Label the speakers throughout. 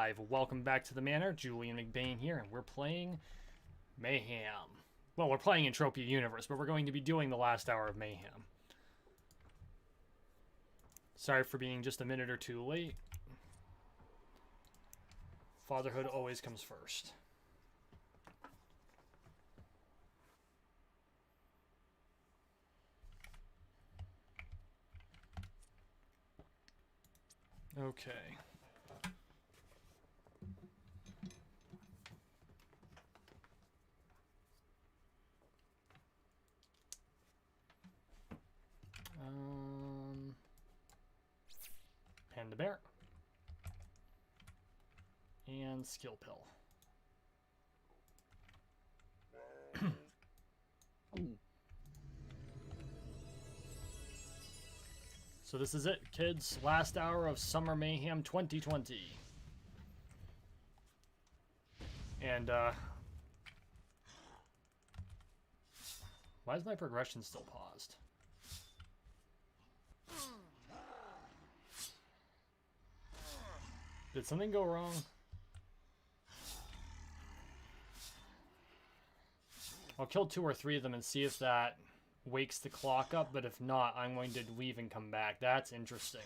Speaker 1: live. Welcome back to the Manor. Julian McBain here, and we're playing Mayhem. Well, we're playing Entropia Universe, but we're going to be doing the last hour of Mayhem. Sorry for being just a minute or two late. Fatherhood always comes first. Okay. Panda Bear. And Skill Pill. So this is it, kids. Last hour of Summer Mayhem 2020. And, why is my progression still paused? Did something go wrong? I'll kill 2 or 3 of them and see if that wakes the clock up, but if not, I'm going to leave and come back. That's interesting.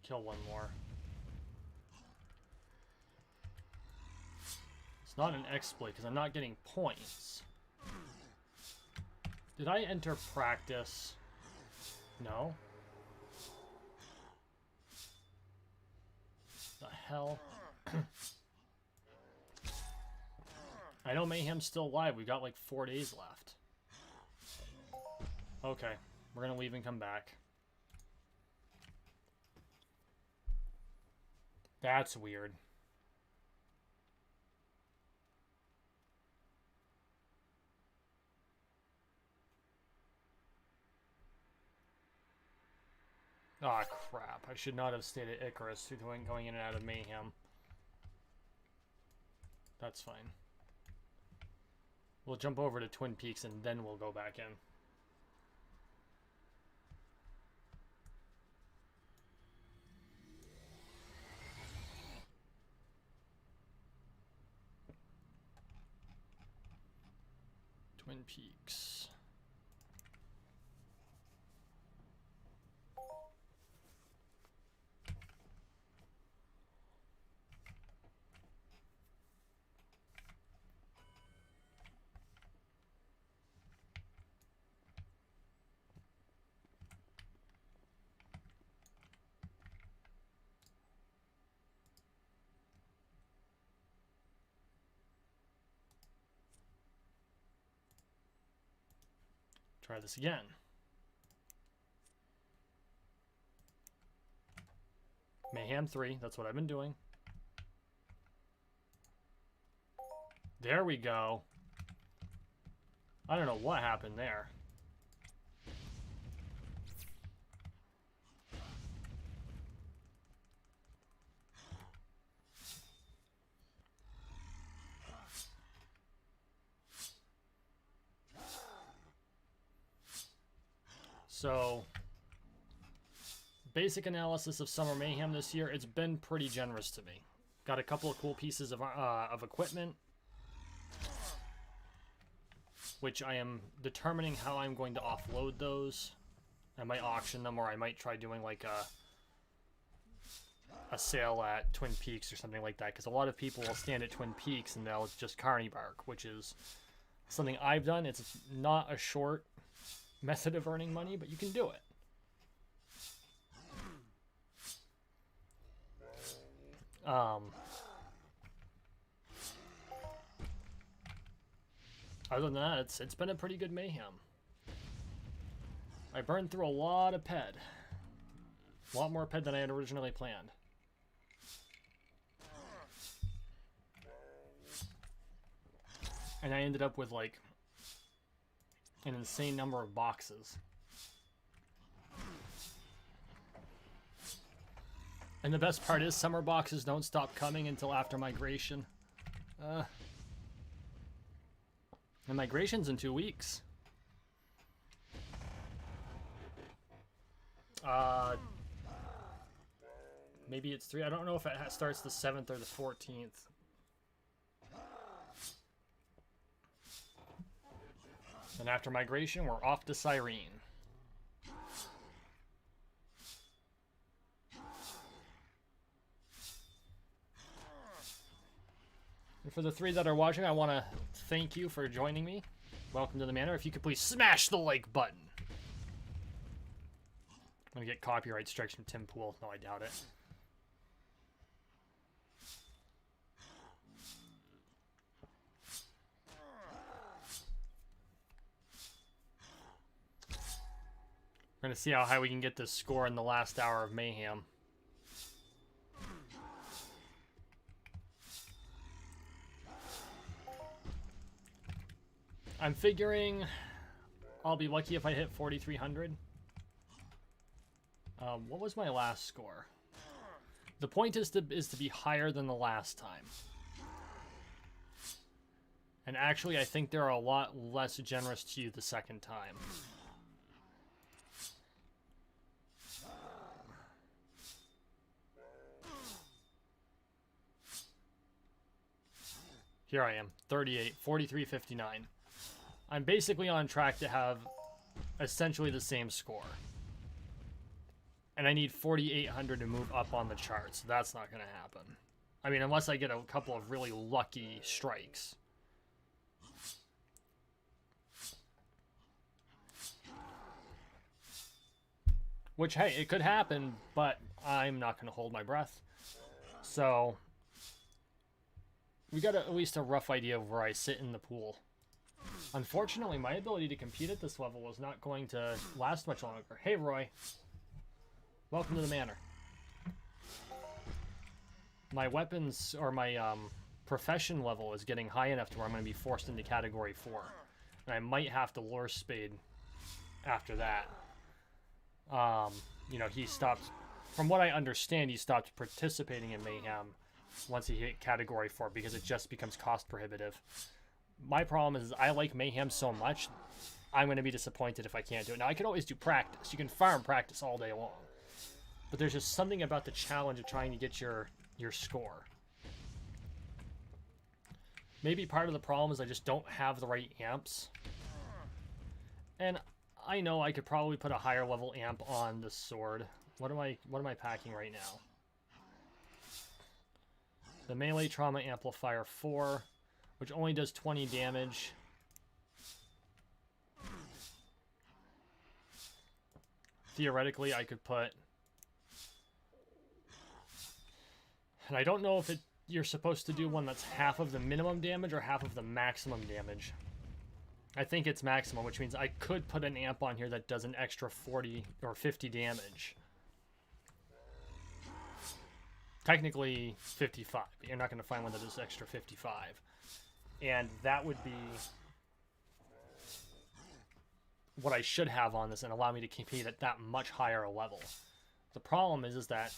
Speaker 1: Kill 1 more. It's not an exploit because I'm not getting points. Did I enter practice? No. The hell? I know Mayhem's still alive. We got like 4 days left. Okay, we're gonna leave and come back. That's weird. Aw, oh, crap. I should not have stayed at Icarus going in and out of Mayhem. That's fine. We'll jump over to Twin Peaks and then we'll go back in. Twin Peaks. Try this again. Mayhem 3, that's what I've been doing. There we go. I don't know what happened there. So, basic analysis of Summer Mayhem this year, it's been pretty generous to me. Got a couple of cool pieces of equipment, which I am determining how I'm going to offload those. I might auction them, or I might try doing like a sale at Twin Peaks or something like that, because a lot of people will stand at Twin Peaks and they'll just carny bark, which is something I've done. It's not a short method of earning money, but you can do it. Other than that, it's been a pretty good Mayhem. I burned through a lot of ped. A lot more ped than I had originally planned. And I ended up with like an insane number of boxes. And the best part is summer boxes don't stop coming until after migration. And migration's in 2 weeks. Maybe it's 3. I don't know if it starts the 7th or the 14th. And after migration, we're off to Cyrene. And for the 3 that are watching, I want to thank you for joining me. Welcome to the manor. If you could please smash the like button. I'm going to get copyright strikes from Tim Pool. No, I doubt it. We're going to see how high we can get this score in the last hour of Mayhem. I'm figuring I'll be lucky if I hit 4,300. What was my last score? The point is to be higher than the last time. And actually, I think they're a lot less generous to you the second time. Here I am, 38, 43.59. I'm basically on track to have essentially the same score. And I need 4,800 to move up on the chart, so that's not going to happen. I mean, unless I get a couple of really lucky strikes. Which, hey, it could happen, but I'm not going to hold my breath. So, we got at least a rough idea of where I sit in the pool. Unfortunately, my ability to compete at this level is not going to last much longer. Hey, Roy. Welcome to the manor. My weapons, or my profession level is getting high enough to where I'm going to be forced into Category 4. And I might have to lure Spade after that. You know, he stopped, from what I understand, he stopped participating in Mayhem once he hit Category 4 because it just becomes cost prohibitive. My problem is I like Mayhem so much, I'm going to be disappointed if I can't do it. Now, I can always do practice. You can farm practice all day long. But there's just something about the challenge of trying to get your score. Maybe part of the problem is I just don't have the right amps. And I know I could probably put a higher level amp on the sword. What am I packing right now? The melee trauma amplifier 4, which only does 20 damage. Theoretically, I could put... And I don't know if you're supposed to do one that's half of the minimum damage or half of the maximum damage. I think it's maximum, which means I could put an amp on here that does an extra 40 or 50 damage. Technically 55. But you're not going to find one that does extra 55. And that would be what I should have on this and allow me to compete at that much higher a level. The problem is that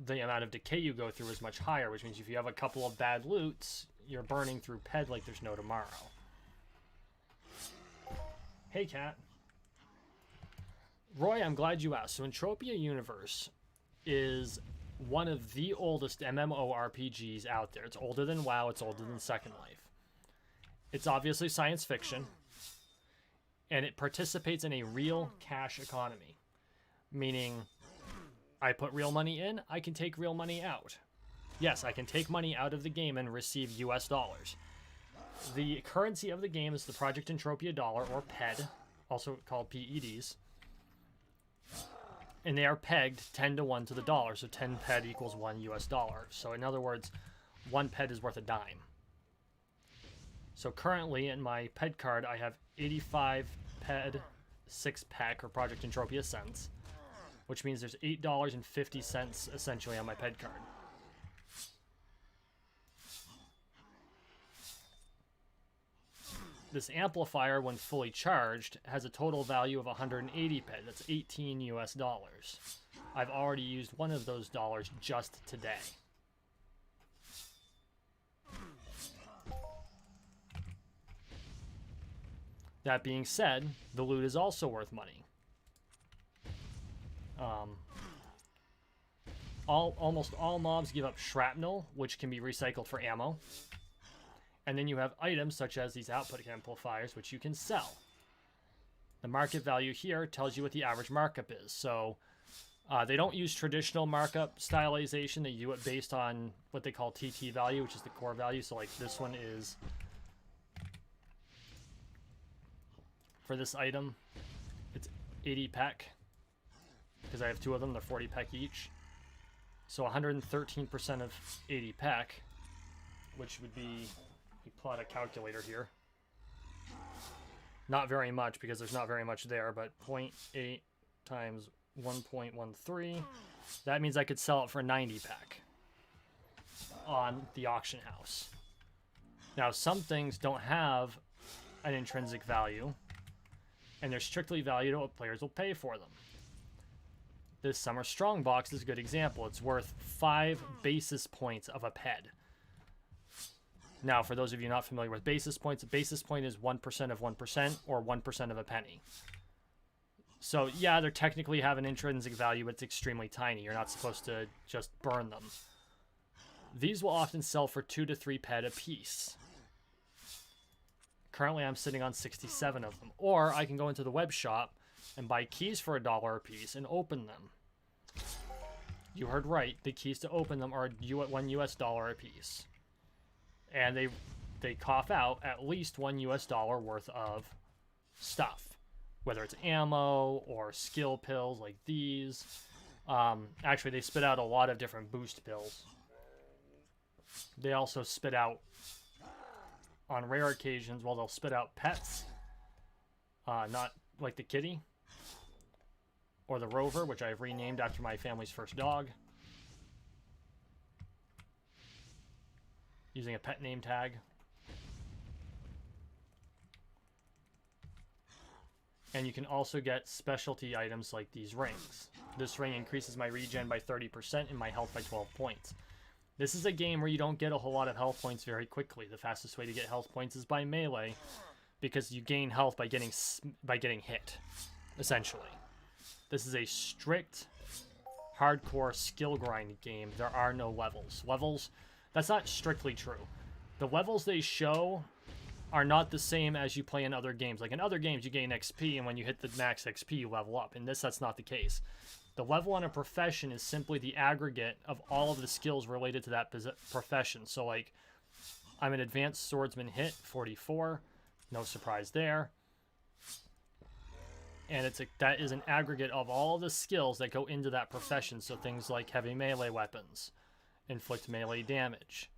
Speaker 1: the amount of decay you go through is much higher, which means if you have a couple of bad loots, you're burning through PED like there's no tomorrow. Hey, Cat. Roy, I'm glad you asked. So Entropia Universe is one of the oldest MMORPGs out there. It's older than WoW, it's older than Second Life. It's obviously science fiction, and it participates in a real cash economy, meaning I put real money in, I can take real money out. Yes, I can take money out of the game and receive US dollars. The currency of the game is the Project Entropia dollar, or PED, also called PEDs. And they are pegged 10 to 1 to the dollar, so 10 PED equals 1 US dollar. So in other words, 1 PED is worth a dime. So currently in my PED card, I have 85 PED 6-pack, or Project Entropia cents, which means there's $8.50 essentially on my PED card. This amplifier, when fully charged, has a total value of 180 PED. That's 18 US dollars. I've already used one of those dollars just today. That being said, the loot is also worth money. Almost all mobs give up shrapnel, which can be recycled for ammo. And then you have items such as these output amplifiers, which you can sell. The market value here tells you what the average markup is. So they don't use traditional markup stylization. They do it based on what they call TT value, which is the core value. So like this one is, for this item, it's 80 pek. Because I have two of them, they're 40 pek each. So 113% of 80 pek, which would be, we plot a calculator here. Not very much because there's not very much there, but 0.8 times 1.13. That means I could sell it for 90 pek on the auction house. Now, some things don't have an intrinsic value, and they're strictly valued at what players will pay for them. This Summer Strongbox is a good example. It's worth 5 basis points of a ped. Now, for those of you not familiar with basis points, a basis point is 1% of 1% or 1% of a penny. So, yeah, they technically have an intrinsic value, but it's extremely tiny. You're not supposed to just burn them. These will often sell for 2 to 3 ped a piece. Currently, I'm sitting on 67 of them. Or I can go into the web shop and buy keys for $1 a piece and open them. You heard right. The keys to open them are $1 US a piece. And they cough out at least $1 US worth of stuff. Whether it's ammo or skill pills like these. Actually, they spit out a lot of different boost pills. They also spit out, on rare occasions, well, they'll spit out pets. Not like the kitty. Or the Rover, which I've renamed after my family's first dog. Using a pet name tag. And you can also get specialty items like these rings. This ring increases my regen by 30% and my health by 12 points. This is a game where you don't get a whole lot of health points very quickly. The fastest way to get health points is by melee, because you gain health by getting hit, essentially. This is a strict, hardcore skill grind game. There are no levels. Levels, that's not strictly true. The levels they show are not the same as you play in other games. Like in other games, you gain XP, and when you hit the max XP, you level up. In this, that's not the case. The level on a profession is simply the aggregate of all of the skills related to that profession. So, like, I'm an advanced swordsman hit, 44. No surprise there. And that is an aggregate of all the skills that go into that profession. So things like heavy melee weapons, inflict melee damage,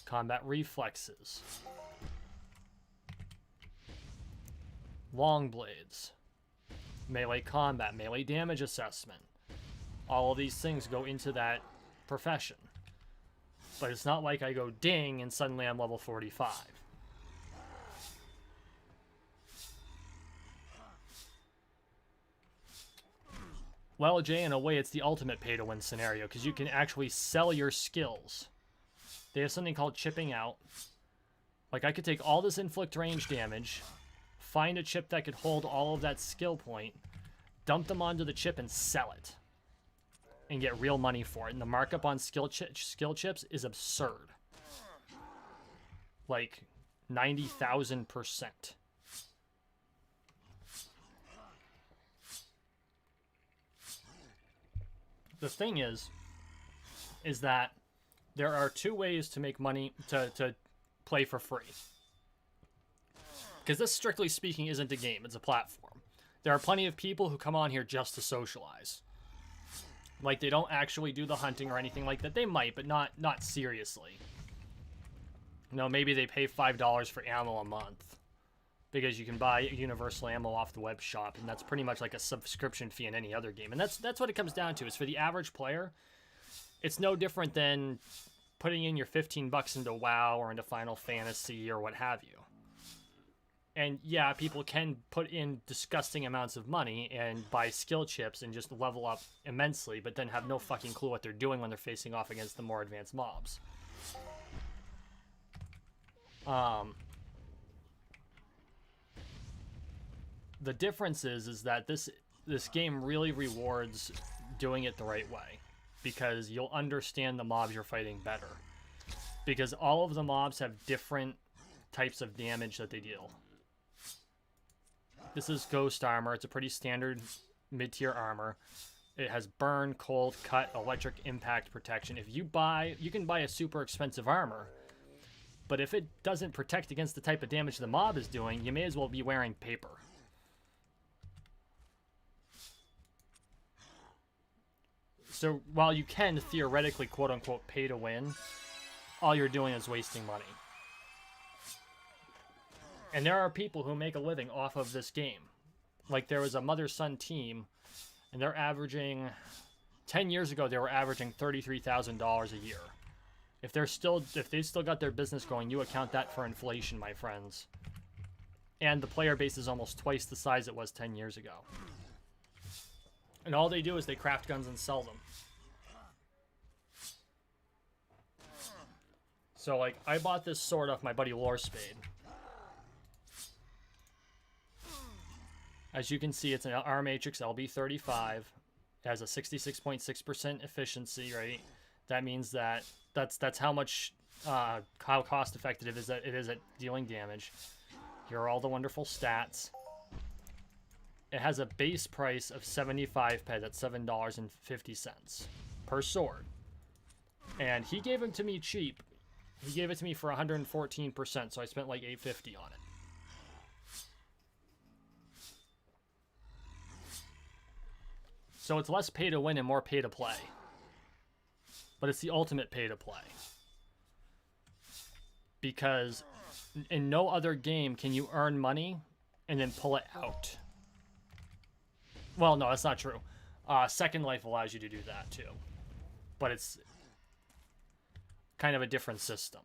Speaker 1: combat reflexes, long blades, melee combat, melee damage assessment. All of these things go into that profession. But it's not like I go ding and suddenly I'm level 45. Well, Jay, in a way, it's the ultimate pay-to-win scenario, because you can actually sell your skills. They have something called chipping out. Like, I could take all this inflict range damage, find a chip that could hold all of that skill point, dump them onto the chip, and sell it. And get real money for it. And the markup on skill chips is absurd. Like, 90,000%. The thing is that there are 2 ways to make money, to play for free. Because this, strictly speaking, isn't a game, it's a platform. There are plenty of people who come on here just to socialize. Like, they don't actually do the hunting or anything like that. They might, but not seriously. You know, maybe they pay $5 for ammo a month. Because you can buy universal ammo off the web shop, and that's pretty much like a subscription fee in any other game. And that's what it comes down to, is for the average player, it's no different than putting in your 15 bucks into WoW or into Final Fantasy or what have you. And yeah, people can put in disgusting amounts of money and buy skill chips and just level up immensely, but then have no fucking clue what they're doing when they're facing off against the more advanced mobs. The difference is that this game really rewards doing it the right way, because you'll understand the mobs you're fighting better. Because all of the mobs have different types of damage that they deal. This is Ghost Armor. It's a pretty standard mid-tier armor. It has burn, cold, cut, electric impact protection. If you can buy a super expensive armor, but if it doesn't protect against the type of damage the mob is doing, you may as well be wearing paper. So while you can theoretically, quote-unquote, pay to win, all you're doing is wasting money. And there are people who make a living off of this game. Like, there was a mother-son team, and they're averaging... 10 years ago, they were averaging $33,000 a year. If they've still got their business going, you account that for inflation, my friends. And the player base is almost twice the size it was 10 years ago. And all they do is they craft guns and sell them. So, like, I bought this sword off my buddy Lorespade. As you can see, it's an R Matrix LB35. It has a 66.6% efficiency, right? That means that that's how much how cost effective it is at dealing damage. Here are all the wonderful stats. It has a base price of 75 ped. That's $7.50 per sword. And he gave them to me cheap. He gave it to me for 114%, so I spent like $8.50 on it. So it's less pay to win and more pay to play. But it's the ultimate pay to play. Because in no other game can you earn money and then pull it out. Well, no, that's not true. Second Life allows you to do that too. But it's kind of a different system.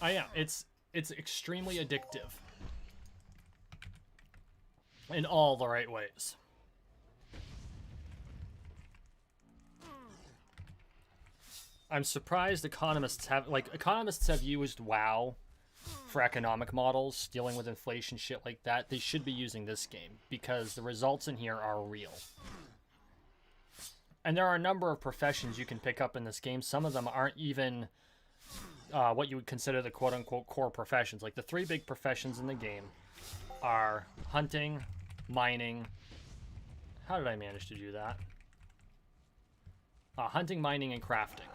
Speaker 1: Yeah, it's extremely addictive in all the right ways. I'm surprised economists have used WoW for economic models, dealing with inflation, shit like that. They should be using this game because the results in here are real. And there are a number of professions you can pick up in this game. Some of them aren't even what you would consider the quote-unquote core professions. Like, the three big professions in the game are hunting, mining... How did I manage to do that? Hunting, mining, and crafting.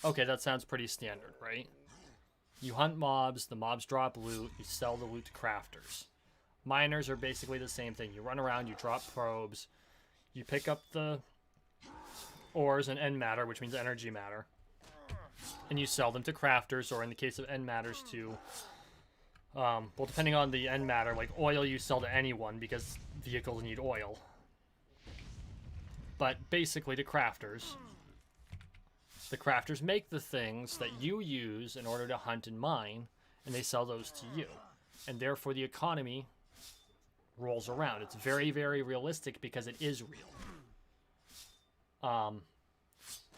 Speaker 1: Okay, that sounds pretty standard, right? You hunt mobs, the mobs drop loot, you sell the loot to crafters. Miners are basically the same thing. You run around, you drop probes, you pick up the ores and end matter, which means energy matter, and you sell them to crafters, or in the case of end matters to, well, depending on the end matter, like oil you sell to anyone because vehicles need oil. But basically to crafters. The crafters make the things that you use in order to hunt and mine, and they sell those to you. And therefore the economy rolls around. It's very, very realistic because it is real.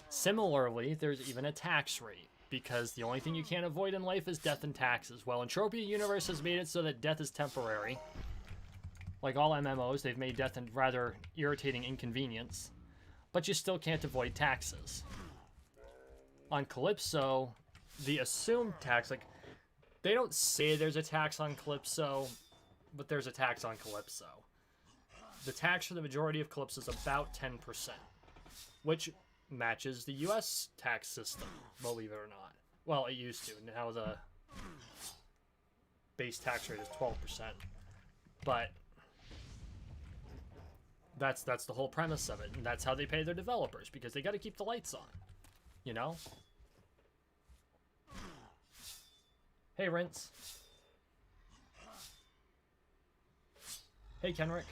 Speaker 1: Similarly, there's even a tax rate, because the only thing you can't avoid in life is death and taxes. Well, Entropia Universe has made it so that death is temporary. Like all MMOs, they've made death a rather irritating inconvenience, but you still can't avoid taxes. On Calypso, the assumed tax, like, they don't say there's a tax on Calypso, but there's a tax on Calypso. The tax for the majority of Calypso is about 10%, which matches the US tax system, believe it or not. Well, it used to. Now the base tax rate is 12%. But that's the whole premise of it, and that's how they pay their developers, because they got to keep the lights on, you know? Hey, Rince. Hey, Kenrick.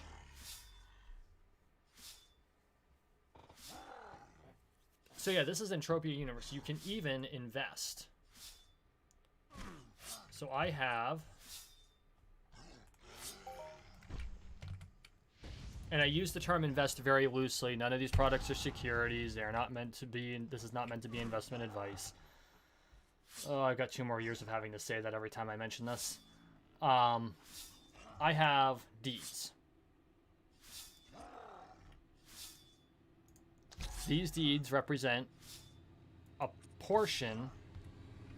Speaker 1: So yeah, this is Entropia Universe. You can even invest. So I have, and I use the term invest very loosely. None of these products are securities. They are not meant to be, this is not meant to be investment advice. Oh, I've got 2 more years of having to say that every time I mention this. I have deeds. These deeds represent a portion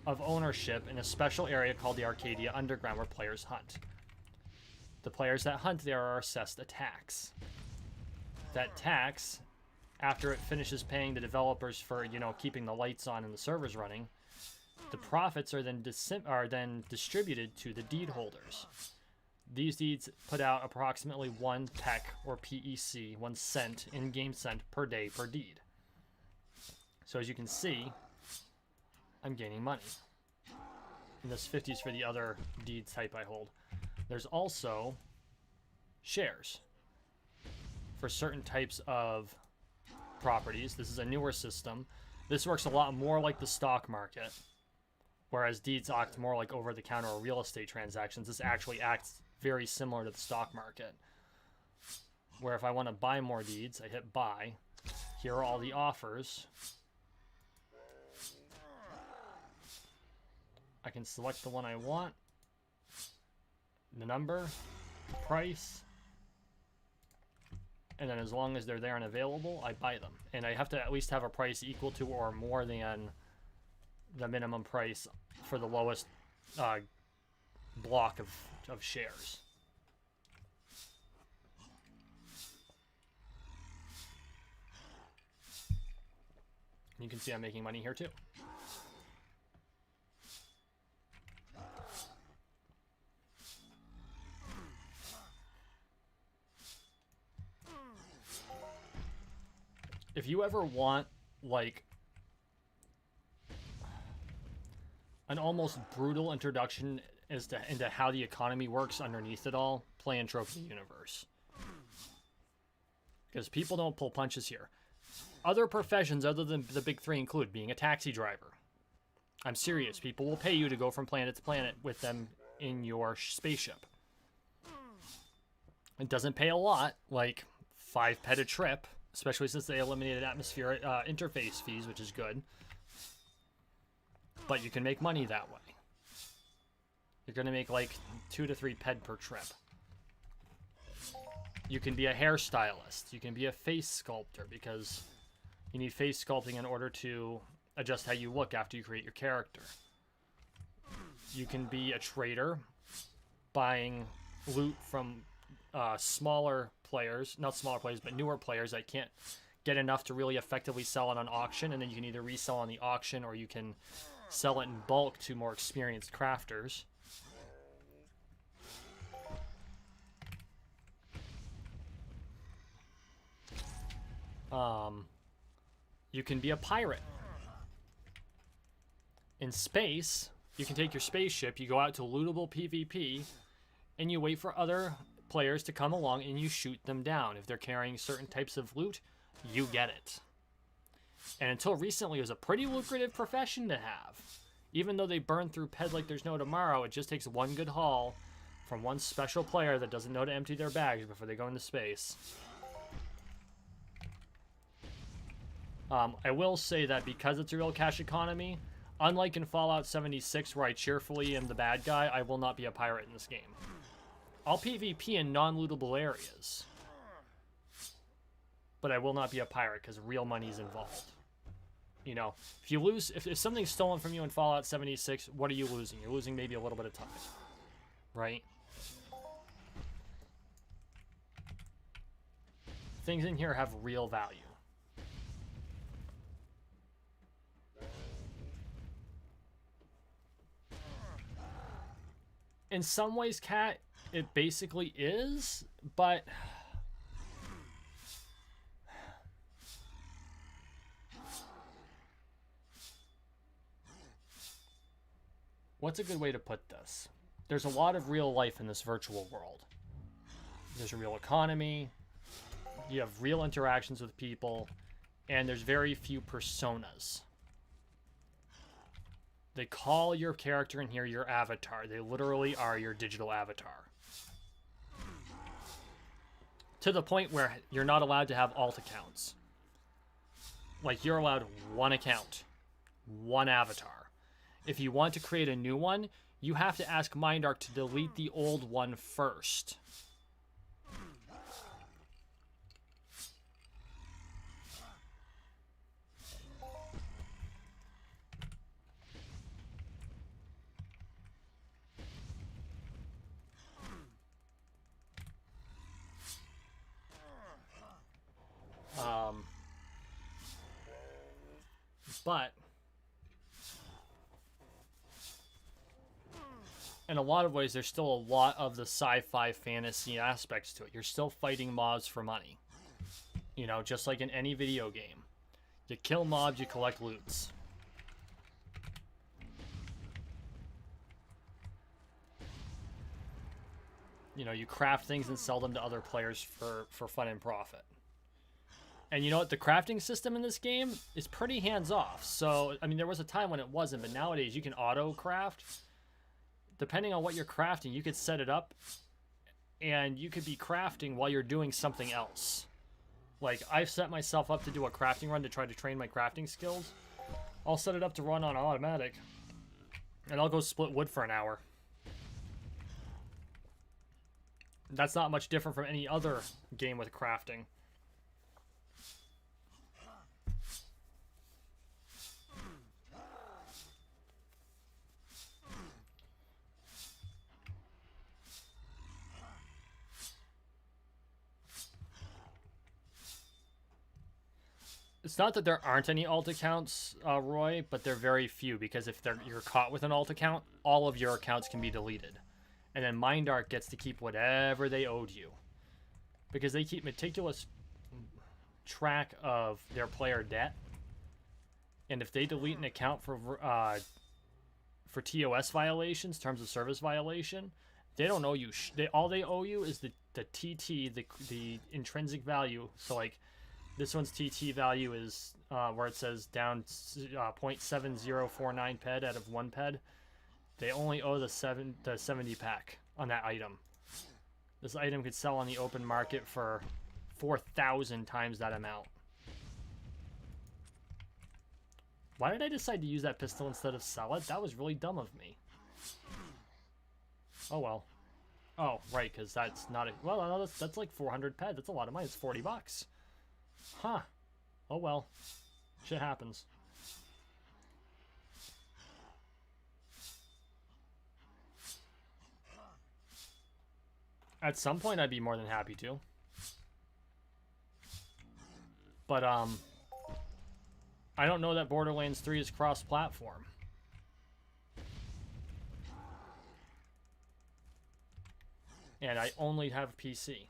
Speaker 1: of ownership in a special area called the Arcadia Underground where players hunt. The players that hunt there are assessed a tax. That tax, after it finishes paying the developers for, you know, keeping the lights on and the servers running, the profits are then distributed to the deed holders. These deeds put out approximately 1 PEC or PEC, 1 cent, in-game cent per day per deed. So as you can see, I'm gaining money. And this 50 is for the other deed type I hold. There's also shares for certain types of properties. This is a newer system. This works a lot more like the stock market, whereas deeds act more like over-the-counter or real estate transactions. This actually acts very similar to the stock market, where if I want to buy more deeds, I hit buy. Here are all the offers. I can select the one I want, the number, the price, and then as long as they're there and available, I buy them. And I have to at least have a price equal to or more than the minimum price for the lowest block of shares. You can see I'm making money here too. If you ever want, like, an almost brutal introduction into how the economy works underneath it all, play Entropia Universe. Because people don't pull punches here. Other professions other than the big 3 include being a taxi driver. I'm serious. People will pay you to go from planet to planet with them in your spaceship. It doesn't pay a lot, like 5 pet a trip, especially since they eliminated atmospheric interface fees, which is good. But you can make money that way. You're going to make like 2 to 3 ped per trip. You can be a hairstylist. You can be a face sculptor because you need face sculpting in order to adjust how you look after you create your character. You can be a trader, buying loot from smaller players, not smaller players, but newer players that can't get enough to really effectively sell it on auction, and then you can either resell on the auction or you can sell it in bulk to more experienced crafters. You can be a pirate. In space, you can take your spaceship, you go out to lootable PvP, and you wait for other players to come along and you shoot them down. If they're carrying certain types of loot, you get it. And until recently, it was a pretty lucrative profession to have. Even though they burn through ped like there's no tomorrow, it just takes one good haul from one special player that doesn't know to empty their bags before they go into space. I will say that because it's a real cash economy, unlike in Fallout 76 where I cheerfully am the bad guy, I will not be a pirate in this game. I'll PvP in non-lootable areas, but I will not be a pirate because real money is involved. You know, if you lose, if something's stolen from you in Fallout 76, what are you losing? You're losing maybe a little bit of time, right? Things in here have real value. In some ways, Cat, it basically is, but what's a good way to put this? There's a lot of real life in this virtual world. There's a real economy, you have real interactions with people, and there's very few personas. They call your character in here your avatar. They literally are your digital avatar. To the point where you're not allowed to have alt accounts. Like, you're allowed one account. One avatar. If you want to create a new one, you have to ask Mindark to delete the old one first. But in a lot of ways, there's still a lot of the sci-fi fantasy aspects to it. You're still fighting mobs for money. You know, just like in any video game. You kill mobs, you collect loots. You know, you craft things and sell them to other players for fun and profit. And you know what? The crafting system in this game is pretty hands-off. So, I mean, there was a time when it wasn't, but nowadays you can auto-craft. Depending on what you're crafting, you could set it up, and you could be crafting while you're doing something else. Like, I've set myself up to do a crafting run to try to train my crafting skills. I'll set it up to run on automatic, and I'll go split wood for an hour. That's not much different from any other game with crafting. It's not that there aren't any alt accounts, Roy, but they're very few, because if you're caught with an alt account, all of your accounts can be deleted. And then Mindark gets to keep whatever they owed you. Because they keep meticulous track of their player debt. And if they delete an account for TOS violations, terms of service violation, they don't owe you. All they owe you is the TT, the intrinsic value. So, like, this one's TT value is where it says down 0.7049 ped out of 1 ped. They only owe the 70 pack on that item. This item could sell on the open market for 4,000 times that amount. Why did I decide to use that pistol instead of sell it? That was really dumb of me. Oh well. Oh, right, because that's not a... Well, no, that's like 400 ped. That's a lot of money. It's 40 bucks. Huh. Oh well. Shit happens. At some point, I'd be more than happy to. But, I don't know that Borderlands 3 is cross-platform. And I only have PC.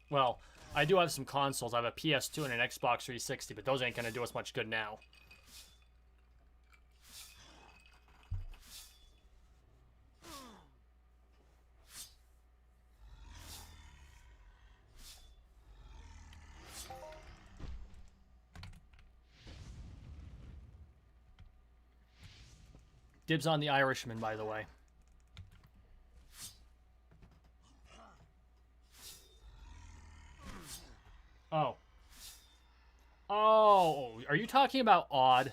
Speaker 1: Well, I do have some consoles. I have a PS2 and an Xbox 360, but those ain't gonna do us much good now. Dibs on the Irishman, by the way. Oh. Oh, are you talking about Odd?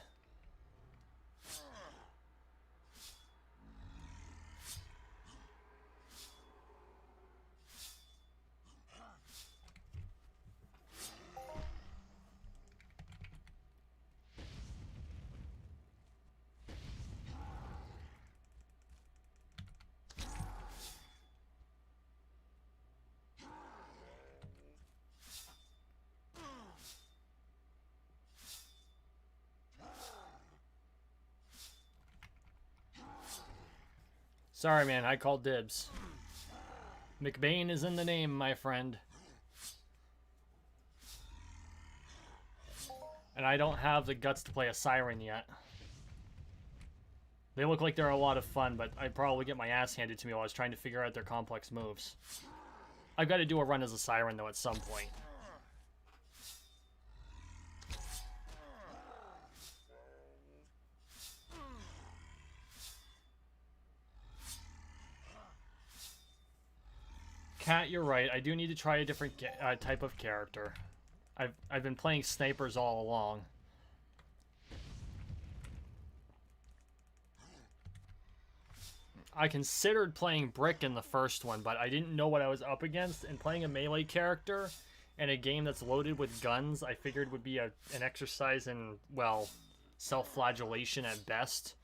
Speaker 1: Sorry, man, I called dibs. McBain is in the name, my friend. And I don't have the guts to play a Siren yet. They look like they're a lot of fun, but I'd probably get my ass handed to me while I was trying to figure out their complex moves. I've got to do a run as a Siren, though, at some point. Cat, you're right. I do need to try a different type of character. I've been playing snipers all along. I considered playing Brick in the first one, but I didn't know what I was up against, and playing a melee character in a game that's loaded with guns, I figured would be an exercise in, well, self-flagellation at best.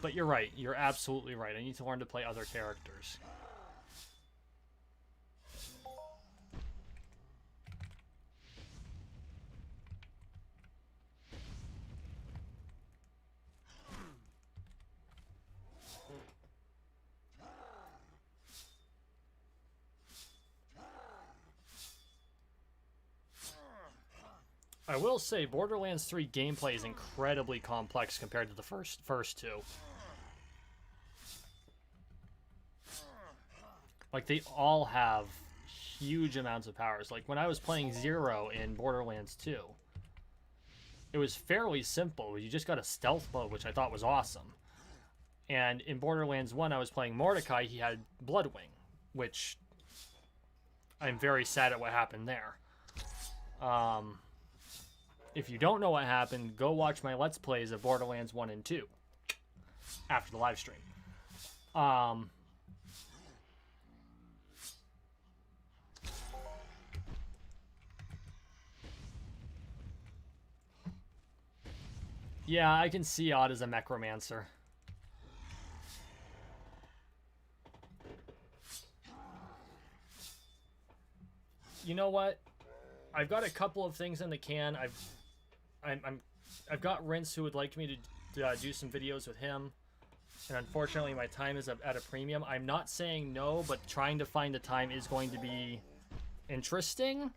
Speaker 1: But you're right. You're absolutely right. I need to learn to play other characters. I will say, Borderlands 3 gameplay is incredibly complex compared to the first two. Like, they all have huge amounts of powers. Like, when I was playing Zero in Borderlands 2, it was fairly simple. You just got a stealth mode, which I thought was awesome. And in Borderlands 1, I was playing Mordecai. He had Bloodwing, which I'm very sad at what happened there. If you don't know what happened, go watch my Let's Plays of Borderlands 1 and 2 after the live stream. Yeah, I can see Odd as a Necromancer. You know what? I've got a couple of things in the can. I've got Rince who would like me to do some videos with him, and unfortunately my time is at a premium. I'm not saying no, but trying to find the time is going to be interesting.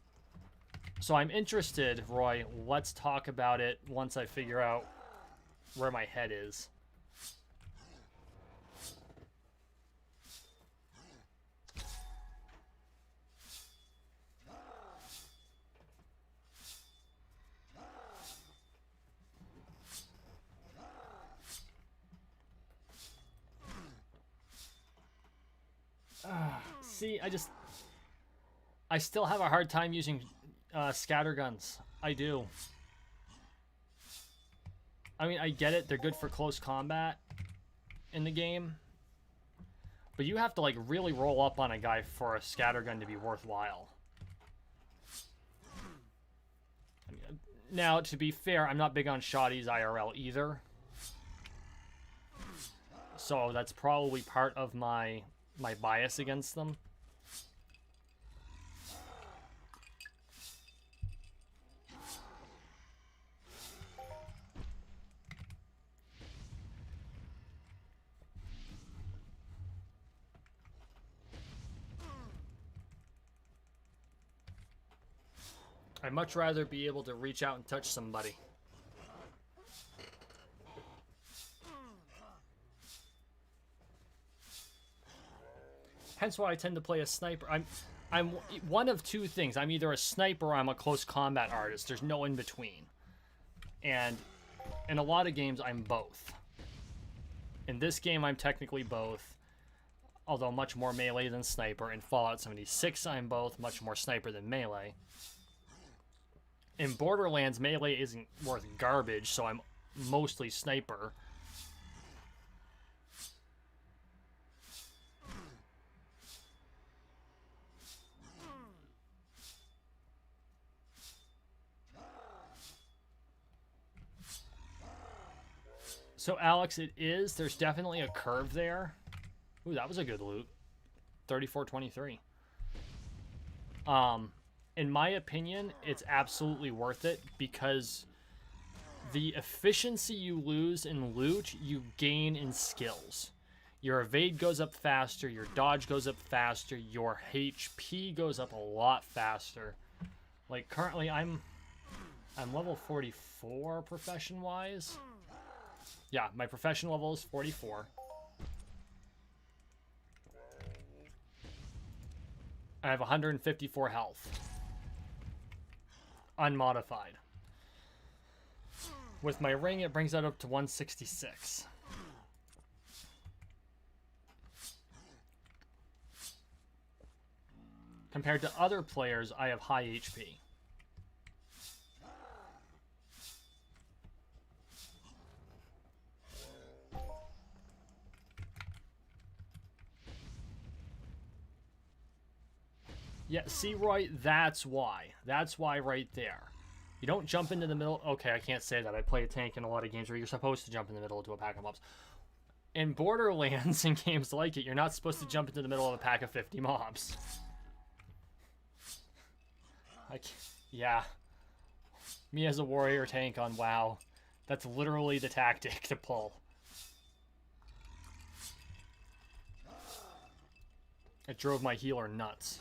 Speaker 1: So I'm interested, Roy. Let's talk about it once I figure out where my head is. See, I still have a hard time using scatter guns. I do. I mean, I get it. They're good for close combat in the game. But you have to, like, really roll up on a guy for a scatter gun to be worthwhile. Now, to be fair, I'm not big on shotties IRL either. So that's probably part of my bias against them. I'd much rather be able to reach out and touch somebody. Hence why I tend to play a sniper. I'm one of two things. I'm either a sniper or I'm a close combat artist. There's no in between. And in a lot of games, I'm both. In this game, I'm technically both, although much more melee than sniper. In Fallout 76, I'm both, much more sniper than melee. In Borderlands, melee isn't worth garbage, so I'm mostly sniper. So, Alex, it is. There's definitely a curve there. Ooh, that was a good loot. 3423. In my opinion, it's absolutely worth it because the efficiency you lose in loot, you gain in skills. Your evade goes up faster, your dodge goes up faster, your HP goes up a lot faster. Like, currently, I'm level 44 profession-wise. Yeah, my profession level is 44. I have 154 health. Unmodified. With my ring, it brings that up to 166. compared to other players, I have high HP. Yeah, see, Roy, that's why. That's why right there. You don't jump into the middle. Okay, I can't say that. I play a tank in a lot of games where you're supposed to jump in the middle into a pack of mobs. In Borderlands and games like it, you're not supposed to jump into the middle of a pack of 50 mobs. Yeah. Me as a warrior tank on WoW. That's literally the tactic to pull. It drove my healer nuts.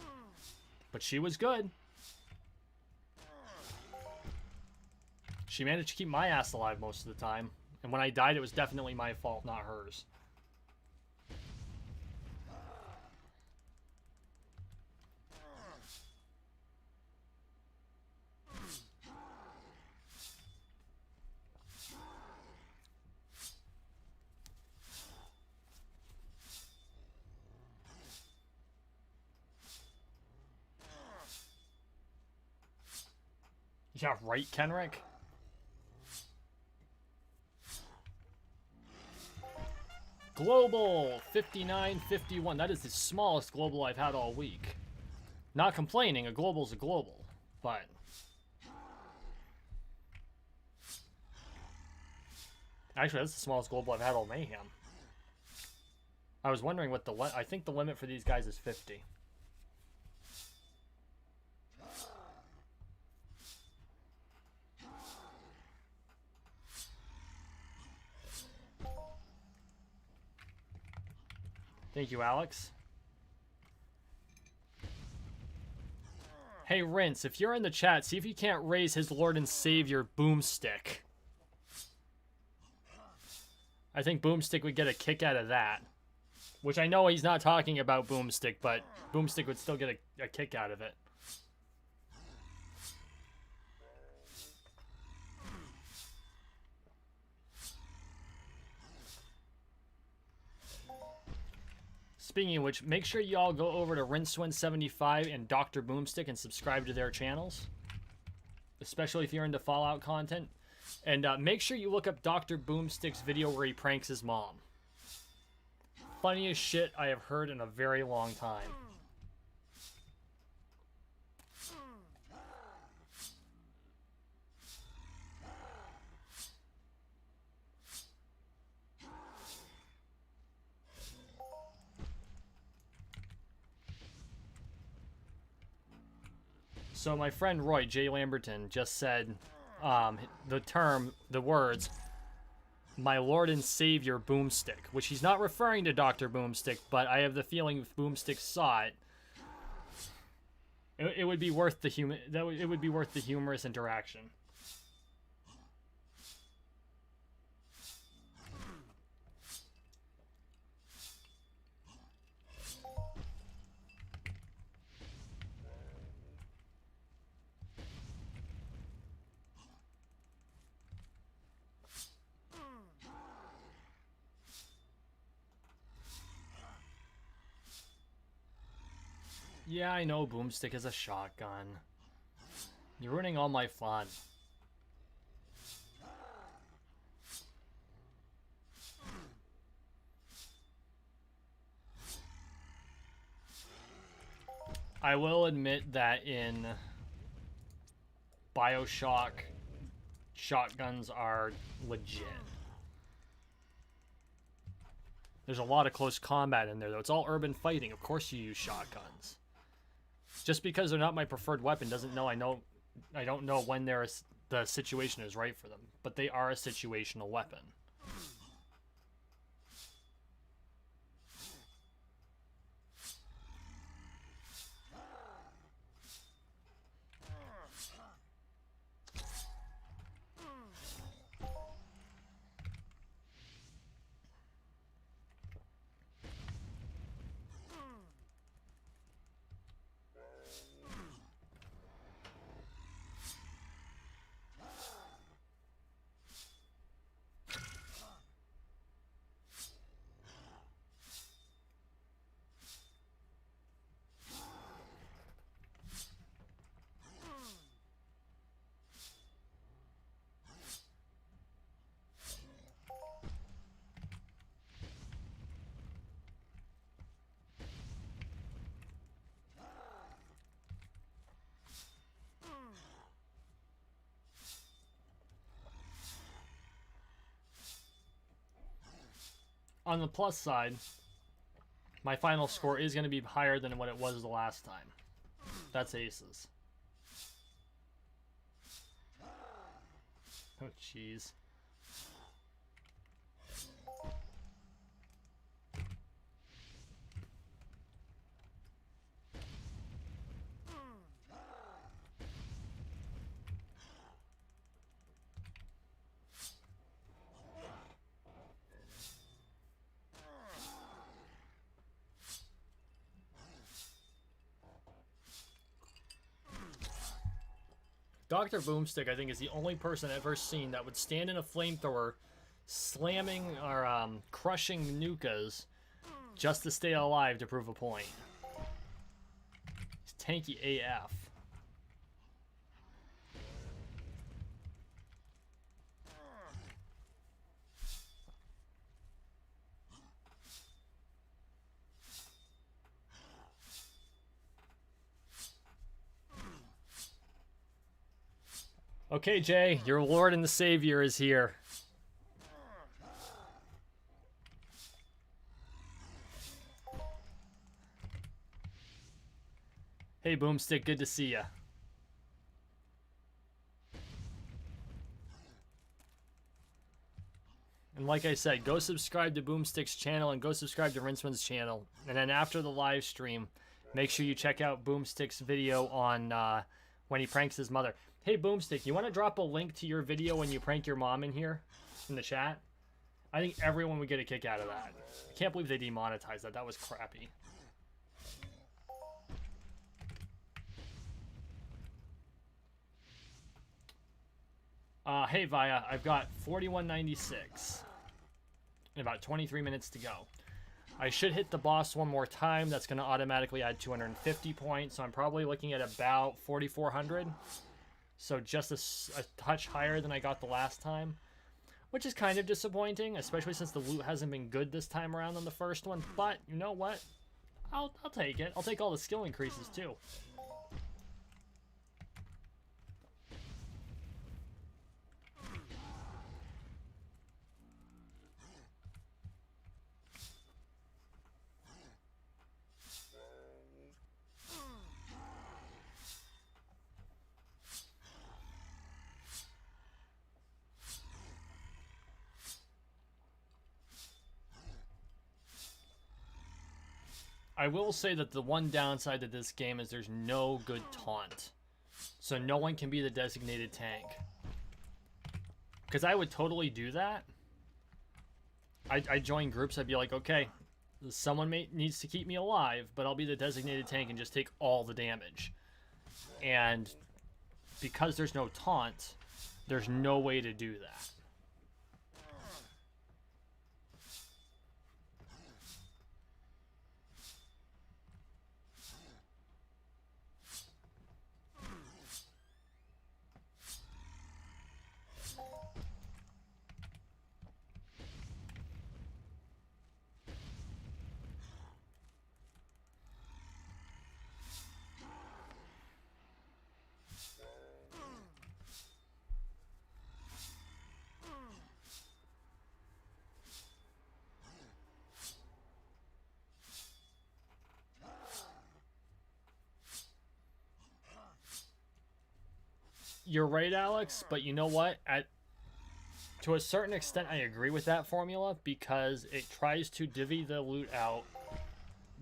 Speaker 1: But she was good. She managed to keep my ass alive most of the time. And when I died, it was definitely my fault, not hers. Yeah, right, Kenrick? Global 5951. That is the smallest global I've had all week. Not complaining, a global's a global, but actually that's the smallest global I've had all Mayhem. I was wondering what I think the limit for these guys is 50. Thank you, Alex. Hey, Rince, if you're in the chat, see if you can't raise his Lord and Savior Boomstick. I think Boomstick would get a kick out of that. Which I know he's not talking about Boomstick, but Boomstick would still get a kick out of it. Speaking of which, make sure y'all go over to Rinswin75 and Dr. Boomstick and subscribe to their channels. Especially if you're into Fallout content. And make sure you look up Dr. Boomstick's video where he pranks his mom. Funniest shit I have heard in a very long time. So my friend Roy, J. Lamberton, just said the words, my Lord and Savior Boomstick, which he's not referring to Dr. Boomstick, but I have the feeling if Boomstick saw it, it would be worth the it would be worth the humorous interaction. Yeah, I know Boomstick is a shotgun. You're ruining all my fun. I will admit that in BioShock, shotguns are legit. There's a lot of close combat in there, though. It's all urban fighting. Of course you use shotguns. Just because they're not my preferred weapon doesn't know I don't know when the situation is right for them. But they are a situational weapon. On the plus side, my final score is going to be higher than what it was the last time. That's aces. Oh, jeez. Dr. Boomstick, I think, is the only person I've ever seen that would stand in a flamethrower, slamming or crushing Nukas just to stay alive to prove a point. He's tanky AF. Okay, Jay, your Lord and the Savior is here. Hey, Boomstick, good to see ya. And like I said, go subscribe to Boomstick's channel and go subscribe to Rinceman's channel. And then after the live stream, make sure you check out Boomstick's video on when he pranks his mother. Hey, Boomstick, you want to drop a link to your video when you prank your mom in here? In the chat? I think everyone would get a kick out of that. I can't believe they demonetized that. That was crappy. Hey, Via, I've got 4196. In about 23 minutes to go. I should hit the boss one more time. That's going to automatically add 250 points. So I'm probably looking at about 4,400. So just a touch higher than I got the last time. Which is kind of disappointing, especially since the loot hasn't been good this time around on the first one. But, you know what? I'll take it. I'll take all the skill increases, too. I will say that the one downside to this game is there's no good taunt. So no one can be the designated tank. Because I would totally do that. I'd join groups, I'd be like, okay, someone needs to keep me alive, but I'll be the designated tank and just take all the damage. And because there's no taunt, there's no way to do that. You're right, Alex, but you know what? To a certain extent, I agree with that formula because it tries to divvy the loot out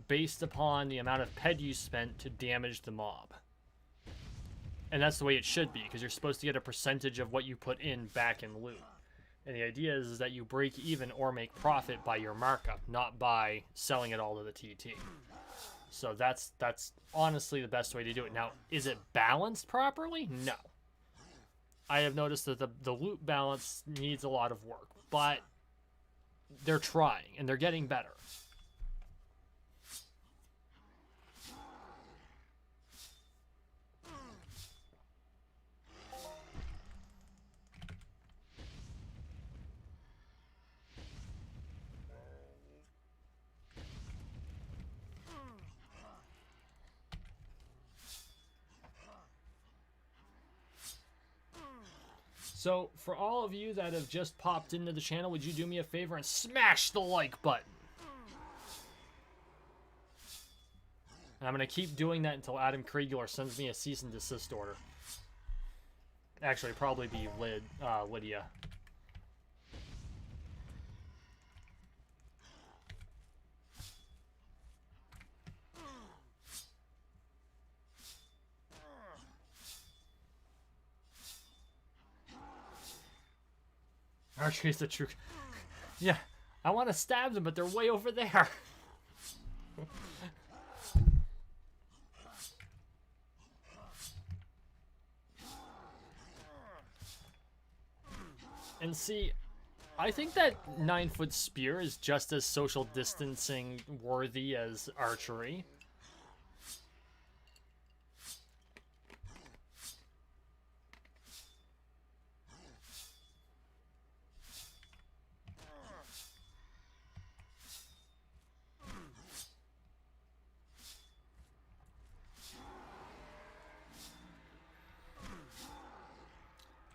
Speaker 1: based upon the amount of ped you spent to damage the mob. And that's the way it should be, because you're supposed to get a percentage of what you put in back in loot. And the idea is that you break even or make profit by your markup, not by selling it all to the TT. So that's honestly the best way to do it. Now, is it balanced properly? No. I have noticed that the loot balance needs a lot of work, but they're trying, and they're getting better. So, for all of you that have just popped into the channel, would you do me a favor and smash the like button? And I'm going to keep doing that until Adam Kriegler sends me a cease and desist order. Actually, it'd probably be Lydia. Archery's the true... Yeah, I want to stab them, but they're way over there. And see, I think that 9-foot spear is just as social distancing worthy as archery.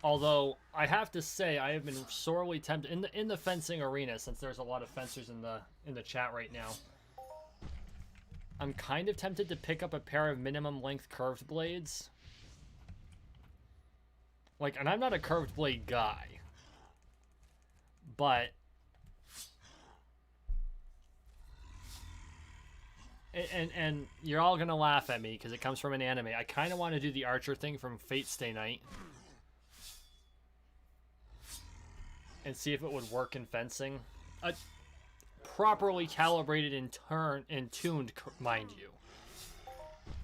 Speaker 1: Although I have to say, I have been sorely tempted in the fencing arena, since there's a lot of fencers in the chat right now. I'm kind of tempted to pick up a pair of minimum length curved blades. Like, and I'm not a curved blade guy, but and you're all gonna laugh at me because it comes from an anime. I kind of want to do the archer thing from Fate Stay Night. And see if it would work in fencing. Properly calibrated and tuned, mind you.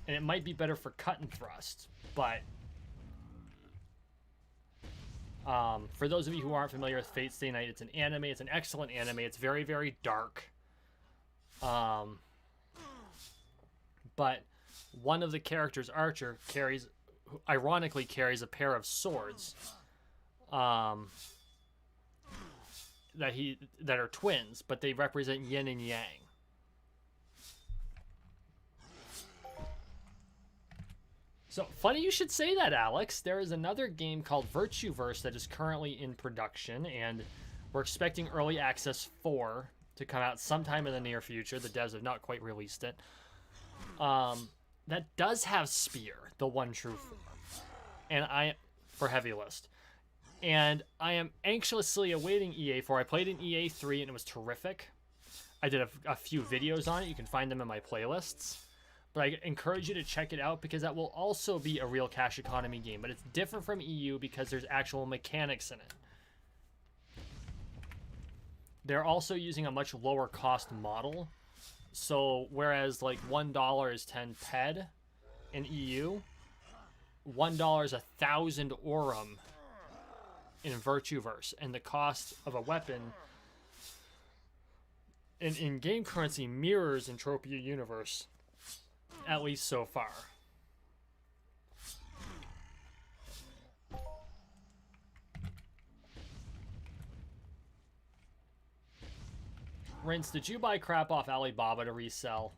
Speaker 1: And it might be better for cut and thrust, but for those of you who aren't familiar with Fate Stay Night, it's an anime. It's an excellent anime. It's very, very dark. But one of the characters, Archer, ironically carries a pair of swords. That are twins, but they represent yin and yang. So, funny you should say that, Alex. There is another game called Virtueverse that is currently in production, and we're expecting Early Access 4 to come out sometime in the near future. The devs have not quite released it. That does have Spear, the one true form, for Heavy List. And I am anxiously awaiting EA4. I played in EA3 and it was terrific. I did a few videos on it. You can find them in my playlists. But I encourage you to check it out because that will also be a real cash economy game. But it's different from EU because there's actual mechanics in it. They're also using a much lower cost model. So whereas like $1 is 10 ped in EU, $1 is 1,000 aurum in Virtueverse, and the cost of a weapon in game currency mirrors Entropia Universe, at least so far. Rince, did you buy crap off Alibaba to resell?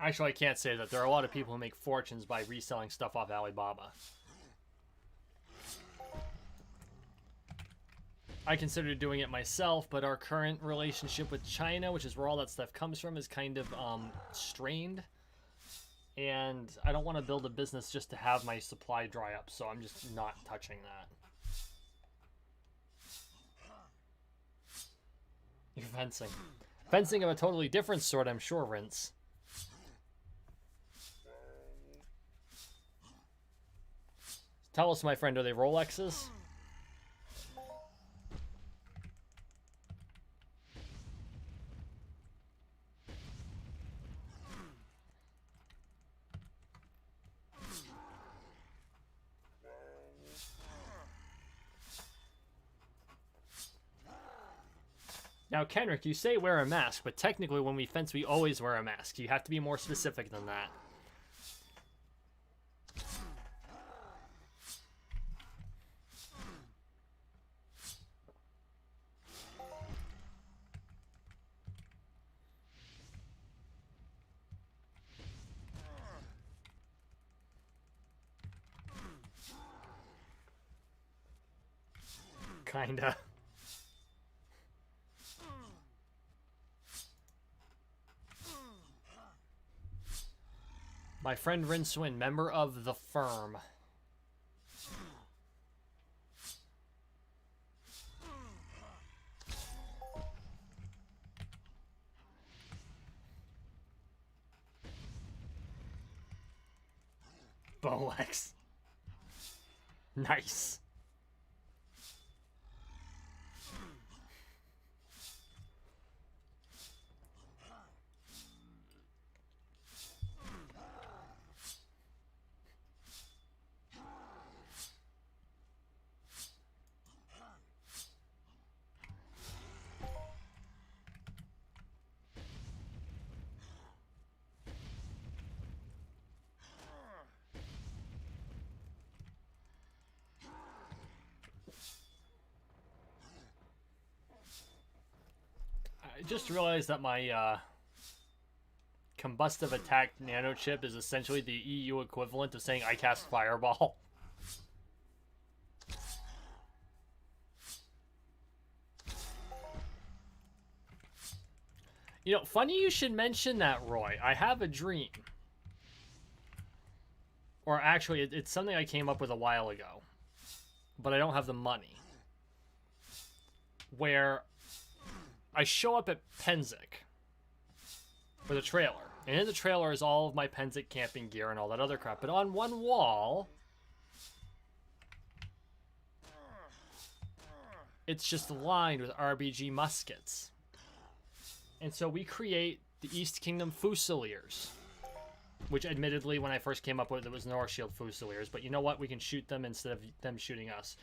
Speaker 1: Actually, I can't say that. There are a lot of people who make fortunes by reselling stuff off Alibaba. I considered doing it myself, but our current relationship with China, which is where all that stuff comes from, is kind of strained. And I don't want to build a business just to have my supply dry up, so I'm just not touching that. You're fencing. Fencing of a totally different sort, I'm sure, Rince. Tell us, my friend, are they Rolexes? Now, Kenrick, you say wear a mask, but technically when we fence, we always wear a mask. You have to be more specific than that. Kinda. My friend Rincewind, member of the firm. Bolex. Nice. I just realized that my combustive attack nanochip is essentially the EU equivalent of saying I cast Fireball. You know, funny you should mention that, Roy. I have a dream. Or actually, it's something I came up with a while ago. But I don't have the money. Where I show up at Penzik for the trailer. And in the trailer is all of my Penzik camping gear and all that other crap. But on one wall, it's just lined with RBG muskets. And so we create the East Kingdom Fusiliers. Which admittedly, when I first came up with it was North Shield Fusiliers. But you know what? We can shoot them instead of them shooting us.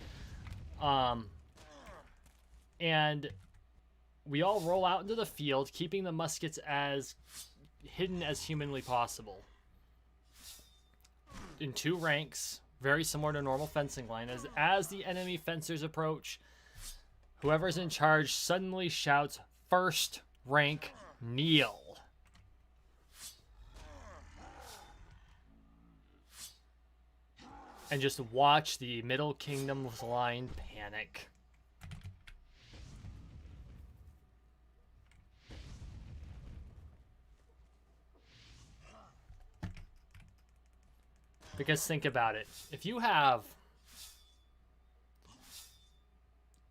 Speaker 1: And we all roll out into the field, keeping the muskets as hidden as humanly possible. In 2 ranks, very similar to normal fencing line. As the enemy fencers approach, whoever's in charge suddenly shouts, "First rank, kneel." And just watch the Middle Kingdom's line panic. Because think about it. If you have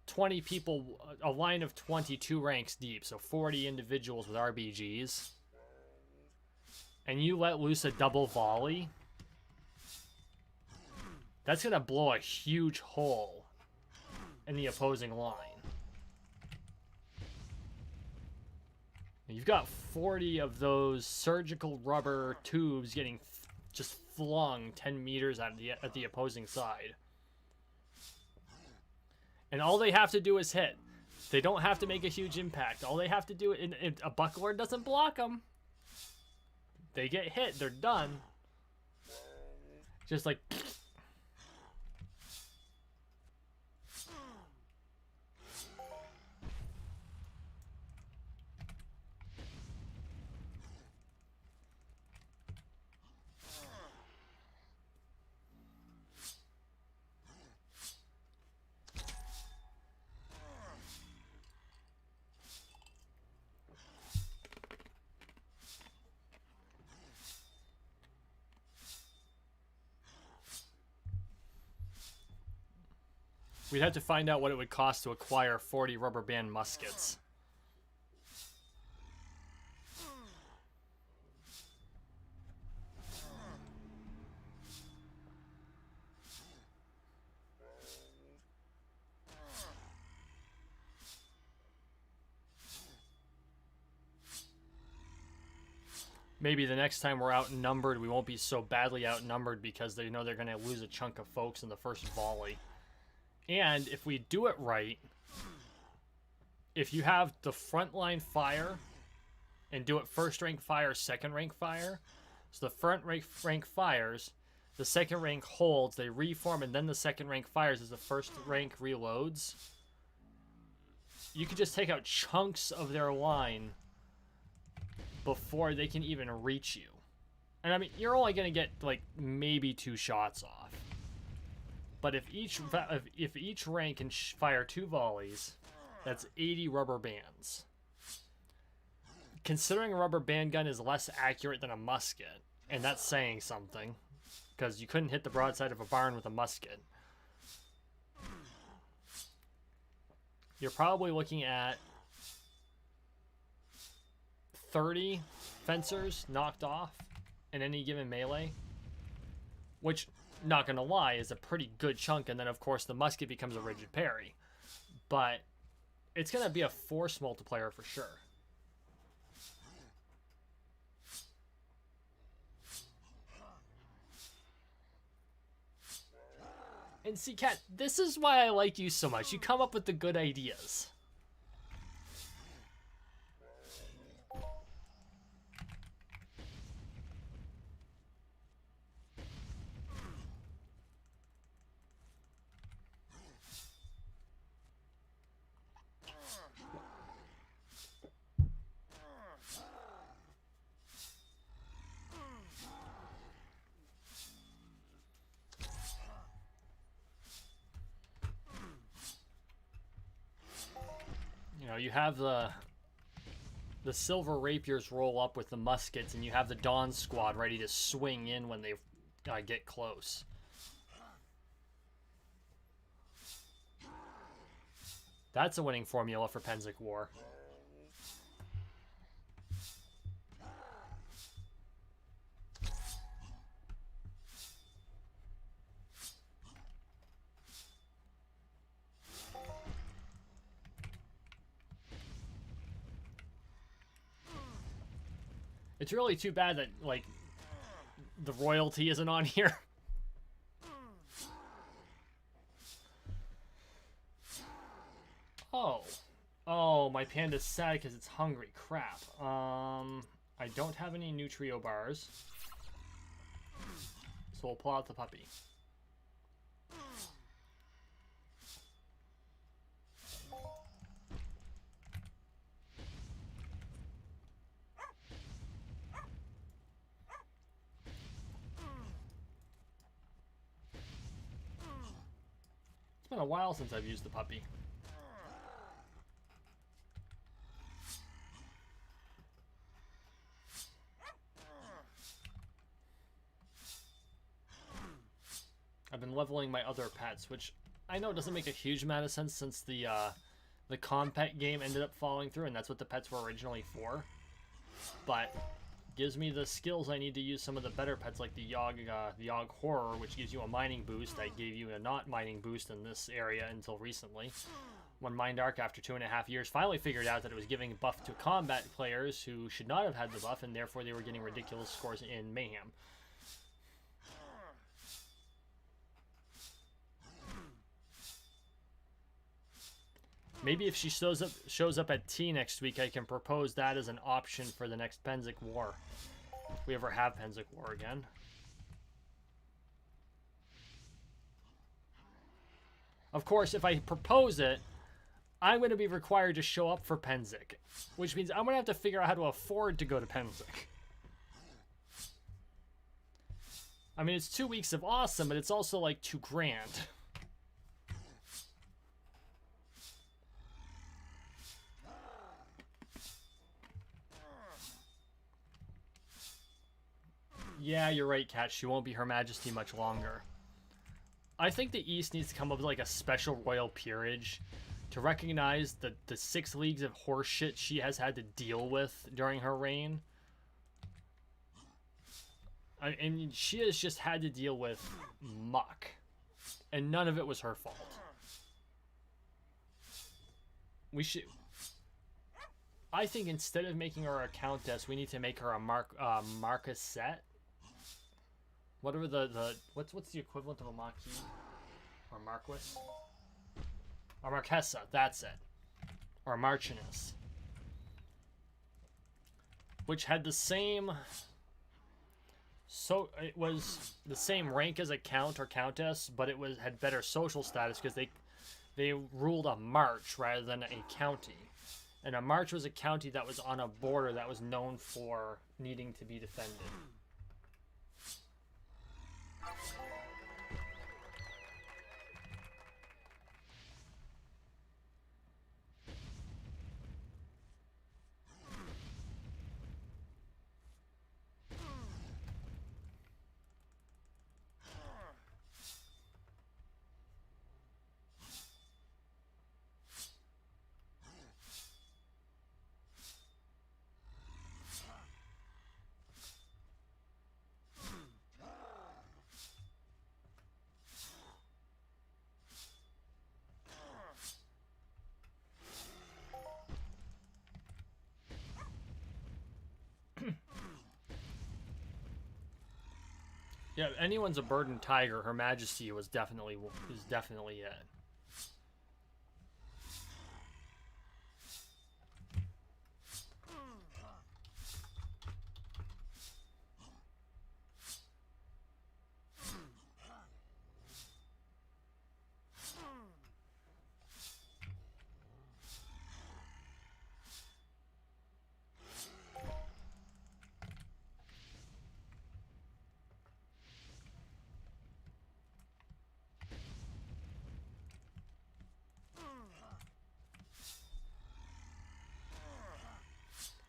Speaker 1: 20 people, a line of 22 ranks deep, so 40 individuals with RBGs, and you let loose a double volley, that's going to blow a huge hole in the opposing line. You've got 40 of those surgical rubber tubes getting just flung 10 meters at the opposing side. And all they have to do is hit. They don't have to make a huge impact. All they have to do, and a buckler doesn't block them. They get hit, they're done. Just like... We'd have to find out what it would cost to acquire 40 rubber band muskets. Maybe the next time we're outnumbered, we won't be so badly outnumbered because they know they're going to lose a chunk of folks in the first volley. And if we do it right, if you have the front line fire and do it first rank fire, second rank fire, so the front rank fires, the second rank holds, they reform, and then the second rank fires as the first rank reloads, you could just take out chunks of their line before they can even reach you. And I mean, you're only going to get like maybe 2 shots off. But if each rank can fire 2 volleys, that's 80 rubber bands. Considering a rubber band gun is less accurate than a musket, and that's saying something, because you couldn't hit the broadside of a barn with a musket. You're probably looking at 30 fencers knocked off in any given melee, which, not gonna lie, is a pretty good chunk, and then of course the musket becomes a rigid parry. But it's gonna be a force multiplier for sure. And see, Kat, this is why I like you so much. You come up with the good ideas. You know, you have the silver rapiers roll up with the muskets, and you have the Dawn Squad ready to swing in when they get close. That's a winning formula for Penzik War. It's really too bad that, like, the royalty isn't on here. Oh. Oh, my panda's sad because it's hungry. Crap. I don't have any Nutrio bars. So we'll pull out the puppy. It's been a while since I've used the puppy. I've been leveling my other pets, which I know doesn't make a huge amount of sense since the Compet game ended up falling through, and that's what the pets were originally for. But gives me the skills I need to use some of the better pets, like the Yogg Horror, which gives you a mining boost. I gave you a not mining boost in this area until recently, when Mind Arc, after 2.5 years, finally figured out that it was giving buff to combat players who should not have had the buff, and therefore they were getting ridiculous scores in Mayhem. Maybe if she shows up at T next week, I can propose that as an option for the next Penzik War. If we ever have Penzik War again. Of course, if I propose it, I'm going to be required to show up for Penzik, which means I'm going to have to figure out how to afford to go to Penzik. I mean, it's 2 weeks of awesome, but it's also like $2,000. Yeah, you're right, Kat. She won't be Her Majesty much longer. I think the East needs to come up with like a special royal peerage to recognize the 6 leagues of horseshit she has had to deal with during her reign. And she has just had to deal with muck. And none of it was her fault. We should... I think instead of making her a countess, we need to make her a marquisette. Whatever what's the equivalent of a marquis or marquis? Or marquesa, that's it. Or a marchioness. Which had the same... So it was the same rank as a count or countess, but it had better social status because they ruled a march rather than a county. And a march was a county that was on a border that was known for needing to be defended. Yeah, anyone's a bird and tiger. Her Majesty is definitely it.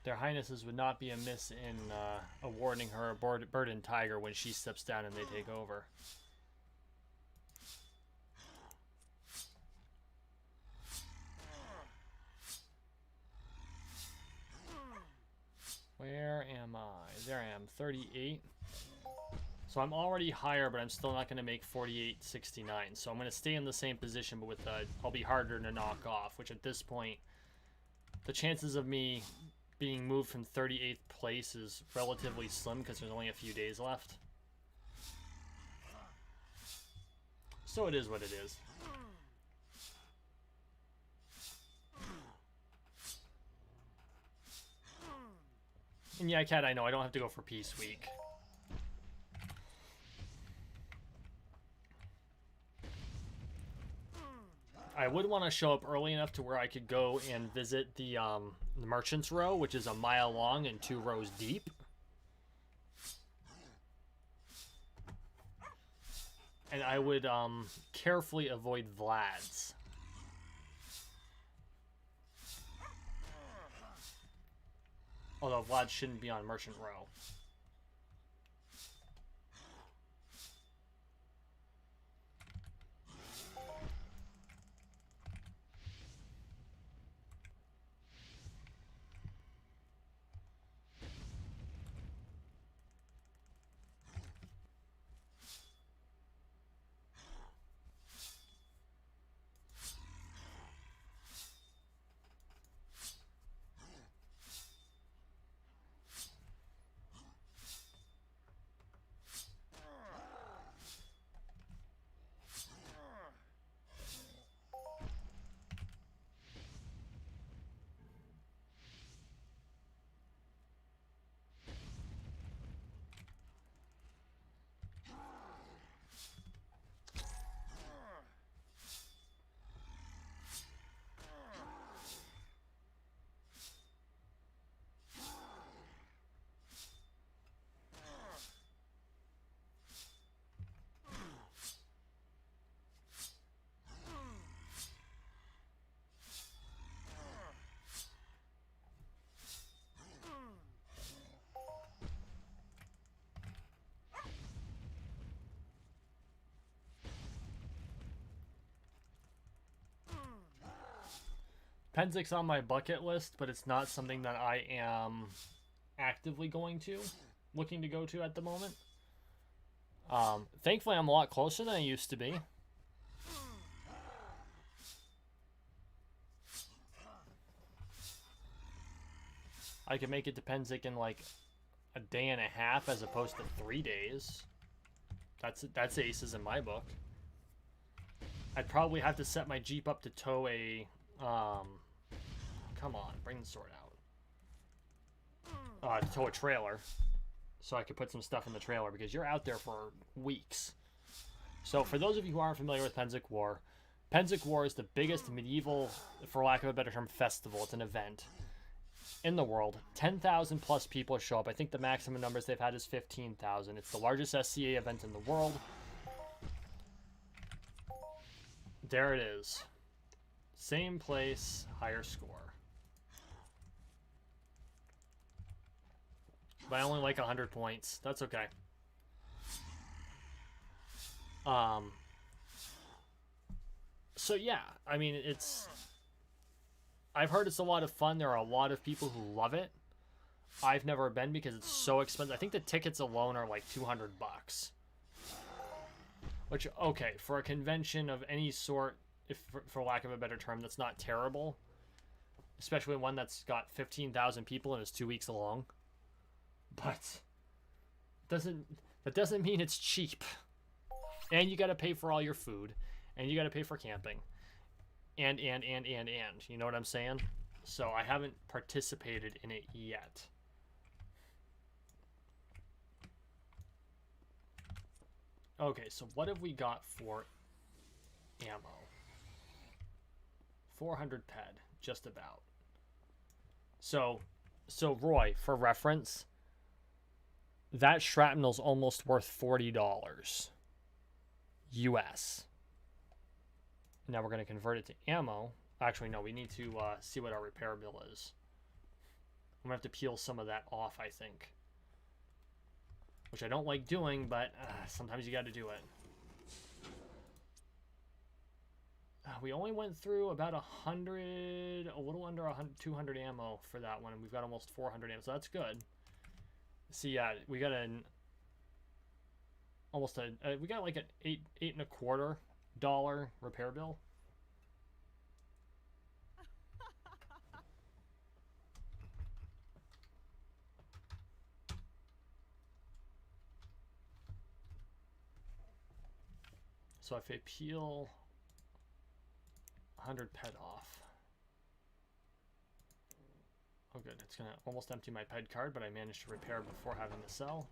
Speaker 1: Their Highnesses would not be amiss in awarding her a bird and tiger when she steps down and they take over. Where am I? There I am, 38. So I'm already higher, but I'm still not going to make 48.69. So I'm going to stay in the same position, but with I'll be harder to knock off, which at this point, the chances of me being moved from 38th place is relatively slim because there's only a few days left. So it is what it is. And yeah, Cat, I know I don't have to go for Peace Week. I would want to show up early enough to where I could go and visit the Merchant's Row, which is a mile long and 2 rows deep. And I would carefully avoid Vlad's. Although Vlad shouldn't be on Merchant Row. Penzic's on my bucket list, but it's not something that I am actively looking to go to at the moment. Thankfully, I'm a lot closer than I used to be. I can make it to Penzic in like a day and a half as opposed to 3 days. That's aces in my book. I'd probably have to set my Jeep up to tow a... come on, bring the sword out. To tow a trailer. So I could put some stuff in the trailer because you're out there for weeks. So for those of you who aren't familiar with Penzic War is the biggest medieval, for lack of a better term, festival. It's an event in the world. 10,000 plus people show up. I think the maximum numbers they've had is 15,000. It's the largest SCA event in the world. There it is. Same place, higher score. But I only like 100 points. That's okay. So yeah, I mean, I've heard it's a lot of fun. There are a lot of people who love it. I've never been because it's so expensive. I think the tickets alone are like $200. Which, okay, for a convention of any sort, if for lack of a better term, that's not terrible. Especially one that's got 15,000 people and is 2 weeks long. But the That doesn't mean it's cheap. And you got to pay for all your food. And you got to pay for camping. And. You know what I'm saying? So I haven't participated in it yet. Okay, so what have we got for ammo? 400 ped, just about. So Roy, for reference, that shrapnel's almost worth $40 US. Now we're going to convert it to ammo. Actually, no, we need to see what our repair bill is. I'm going to have to peel some of that off, I think. Which I don't like doing, but sometimes you got to do it. We only went through about 100, a little under 200 ammo for that one, and we've got almost 400 ammo, so that's good. See, yeah, we got we got like an $8.25 repair bill. So if I peel 100 ped off. Oh good, it's gonna almost empty my ped card, but I managed to repair before having to sell.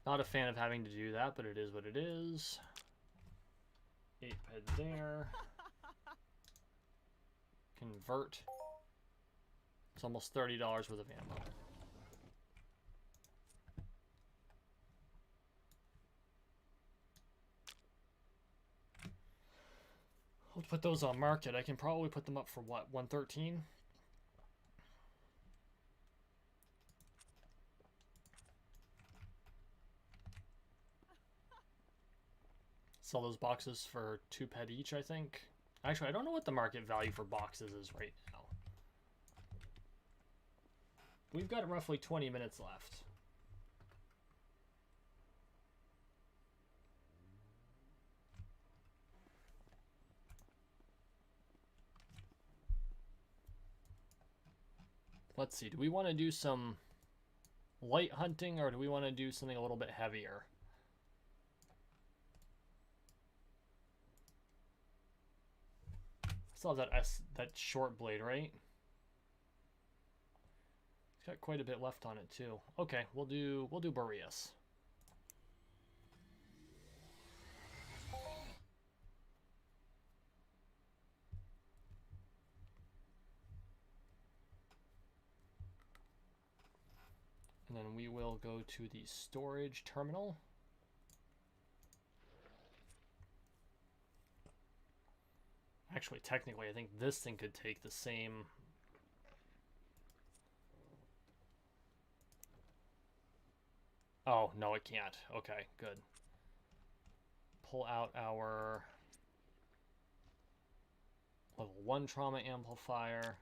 Speaker 1: Not a fan of having to do that, but it is what it is. 8 ped there. Convert. It's almost $30 worth of ammo. I'll put those on market. I can probably put them up for what, 113? Sell those boxes for 2 ped each, I think. Actually, I don't know what the market value for boxes is right now. We've got roughly 20 minutes left. Let's see, do we want to do some light hunting or do we want to do something a little bit heavier? Still have that short blade, right? It's got quite a bit left on it too. Okay, we'll do Boreas. And then we will go to the storage terminal. Actually, technically, I think this thing could take the same. Oh, no, it can't. Okay, good. Pull out our level 1 trauma amplifier.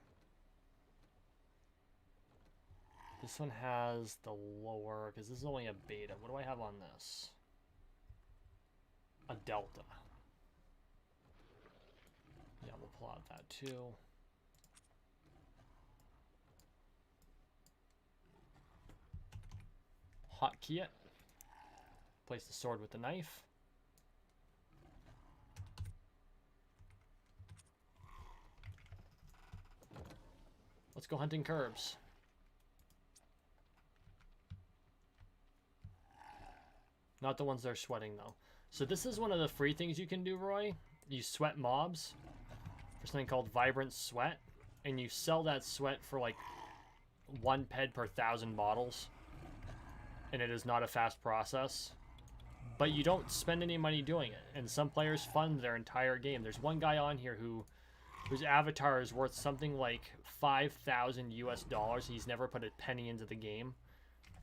Speaker 1: This one has the lower, because this is only a beta. What do I have on this? A delta. Yeah, we'll pull out that too. Hotkey it. Place the sword with the knife. Let's go hunting curbs. Not the ones that are sweating though. So this is one of the free things you can do, Roy. You sweat mobs for something called Vibrant Sweat, and you sell that sweat for like 1 ped per 1,000 bottles, and it is not a fast process, but you don't spend any money doing it, and some players fund their entire game. There's one guy on here whose avatar is worth something like 5,000 US dollars. He's never put a penny into the game,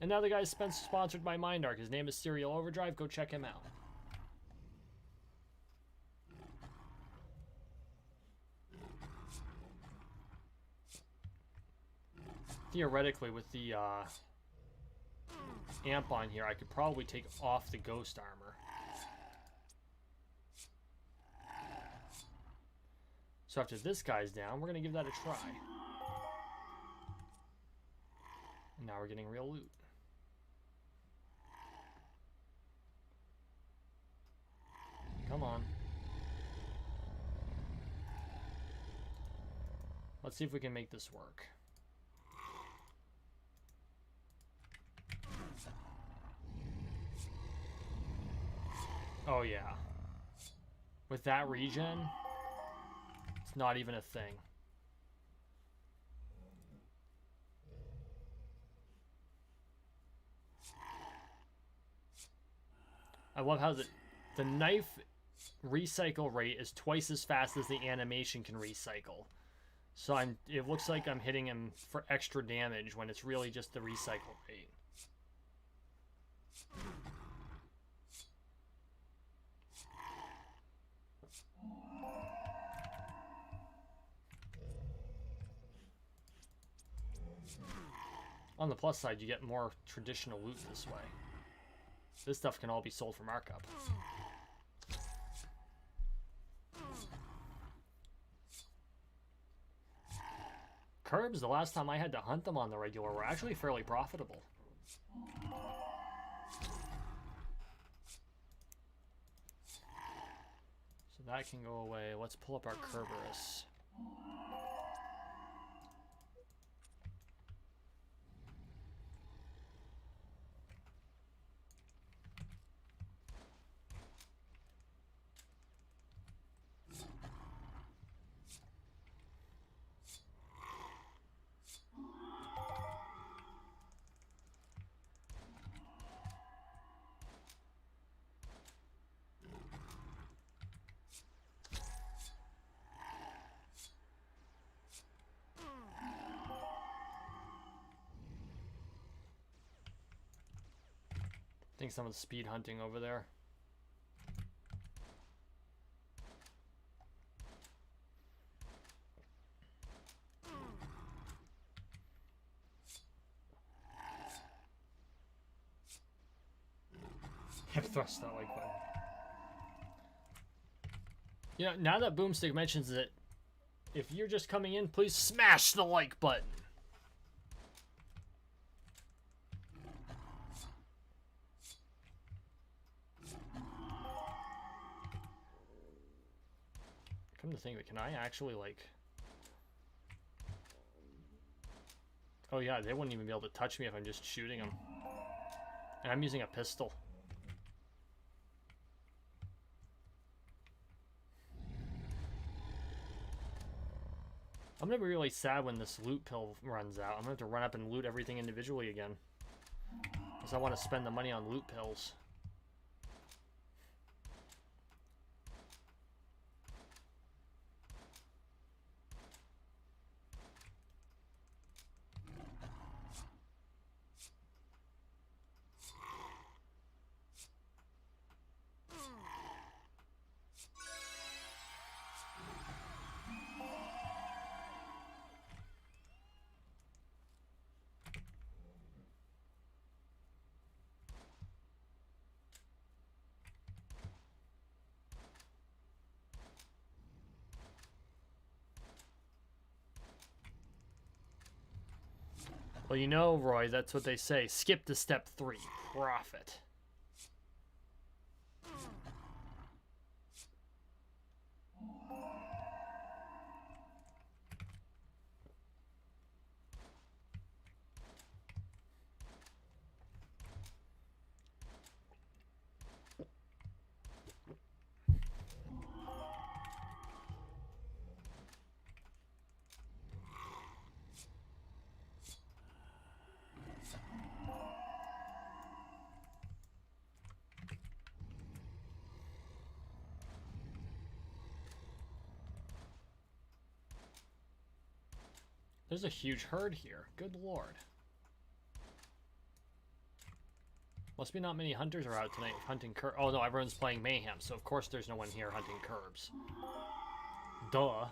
Speaker 1: and now the guy's sponsored by MindArc. His name is Serial Overdrive. Go check him out. Theoretically, with the amp on here, I could probably take off the ghost armor. So after this guy's down, we're going to give that a try. And now we're getting real loot. Come on. Let's see if we can make this work. Oh yeah. With that regen, it's not even a thing. I love how the knife recycle rate is twice as fast as the animation can recycle. So it looks like I'm hitting him for extra damage when it's really just the recycle rate. On the plus side, you get more traditional loot this way. This stuff can all be sold for markup. Curbs, the last time I had to hunt them on the regular, were actually fairly profitable. So that can go away. Let's pull up our Kerberos. I think someone's speed hunting over there. Hip thrust that like button. You know, now that Boomstick mentions it, if you're just coming in, please smash the like button. Come to think of it, can I actually, like... Oh yeah, they wouldn't even be able to touch me if I'm just shooting them. And I'm using a pistol. I'm gonna be really sad when this loot pill runs out. I'm gonna have to run up and loot everything individually again. Because I want to spend the money on loot pills. Well, you know, Roy, that's what they say. Skip to step 3. Profit. There's a huge herd here. Good lord. Must be not many hunters are out tonight hunting cur- Oh no, everyone's playing Mayhem, so of course there's no one here hunting curbs. Duh.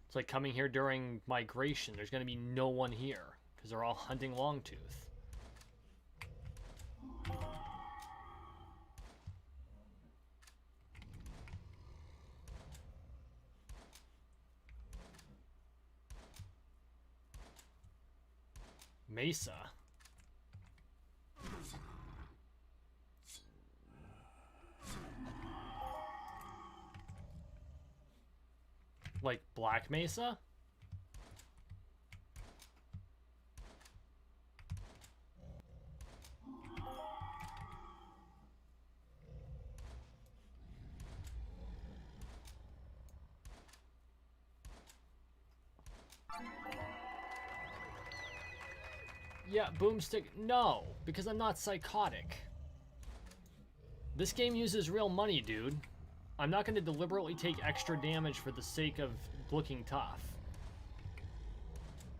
Speaker 1: It's like coming here during migration. There's gonna be no one here, because they're all hunting Longtooth. Mesa. Like Black Mesa? Yeah, Boomstick, no, because I'm not psychotic. This game uses real money, dude. I'm not going to deliberately take extra damage for the sake of looking tough.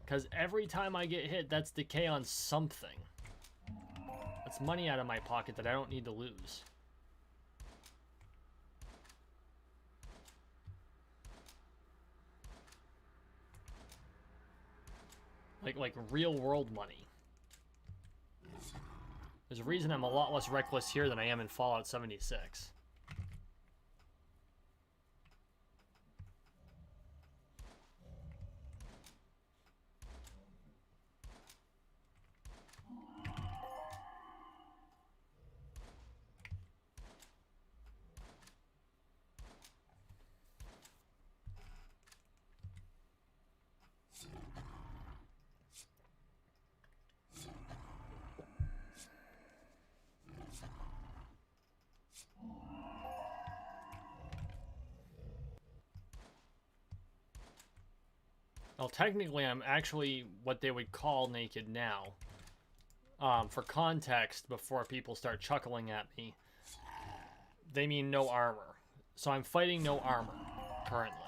Speaker 1: Because every time I get hit, that's decay on something. That's money out of my pocket that I don't need to lose. Like real world money. There's a reason I'm a lot less reckless here than I am in Fallout 76. Well, technically, I'm actually what they would call naked now. For context, before people start chuckling at me, they mean no armor. So I'm fighting no armor, currently.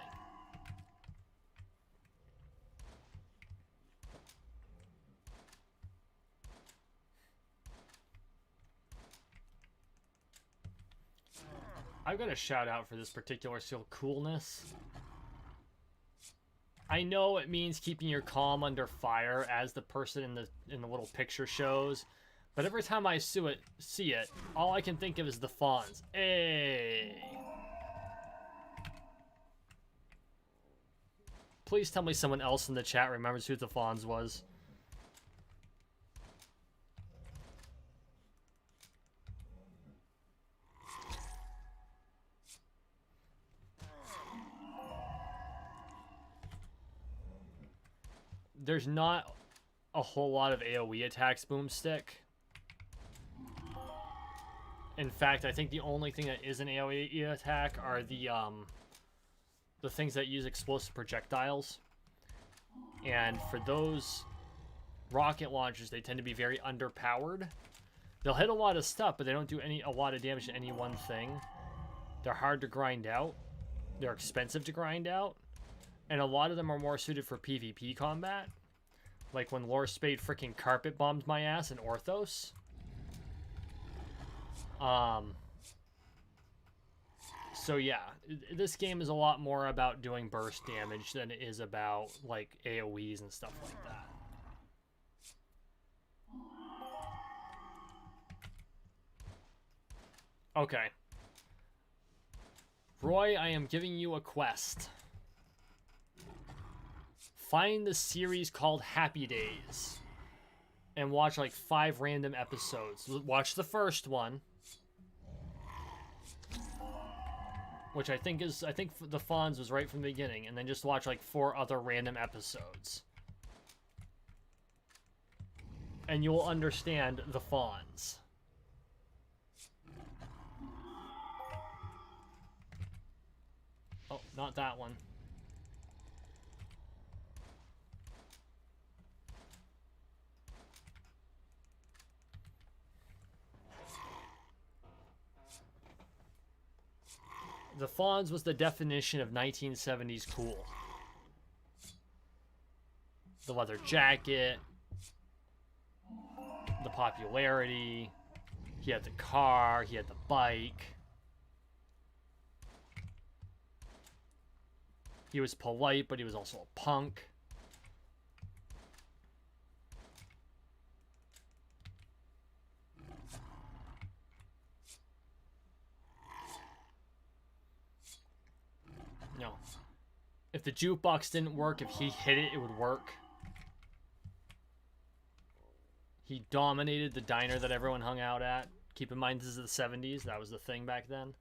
Speaker 1: I've got a shout out for this particular skill, Coolness. I know it means keeping your calm under fire, as the person in the little picture shows, but every time I see it, all I can think of is the fawns. Hey! Please tell me someone else in the chat remembers who the fawns was. There's not a whole lot of AoE attacks, Boomstick. In fact, I think the only thing that is an AoE attack are the things that use explosive projectiles. And for those rocket launchers, they tend to be very underpowered. They'll hit a lot of stuff, but they don't do a lot of damage to any one thing. They're hard to grind out. They're expensive to grind out. And a lot of them are more suited for PvP combat. Like when Lore Spade freaking carpet bombed my ass in Orthos. So yeah, this game is a lot more about doing burst damage than it is about like AoEs and stuff like that. Okay. Roy, I am giving you a quest. Find the series called Happy Days and watch like 5 random episodes. Watch the first one, which I think the Fonz was right from the beginning, and then just watch like 4 other random episodes. And you'll understand the Fonz. Oh, not that one. The Fonz was the definition of 1970s cool. The leather jacket, the popularity, he had the car, he had the bike. He was polite, but he was also a punk. No. If the jukebox didn't work, if he hit it, it would work. He dominated the diner that everyone hung out at. Keep in mind, this is the 70s. That was the thing back then.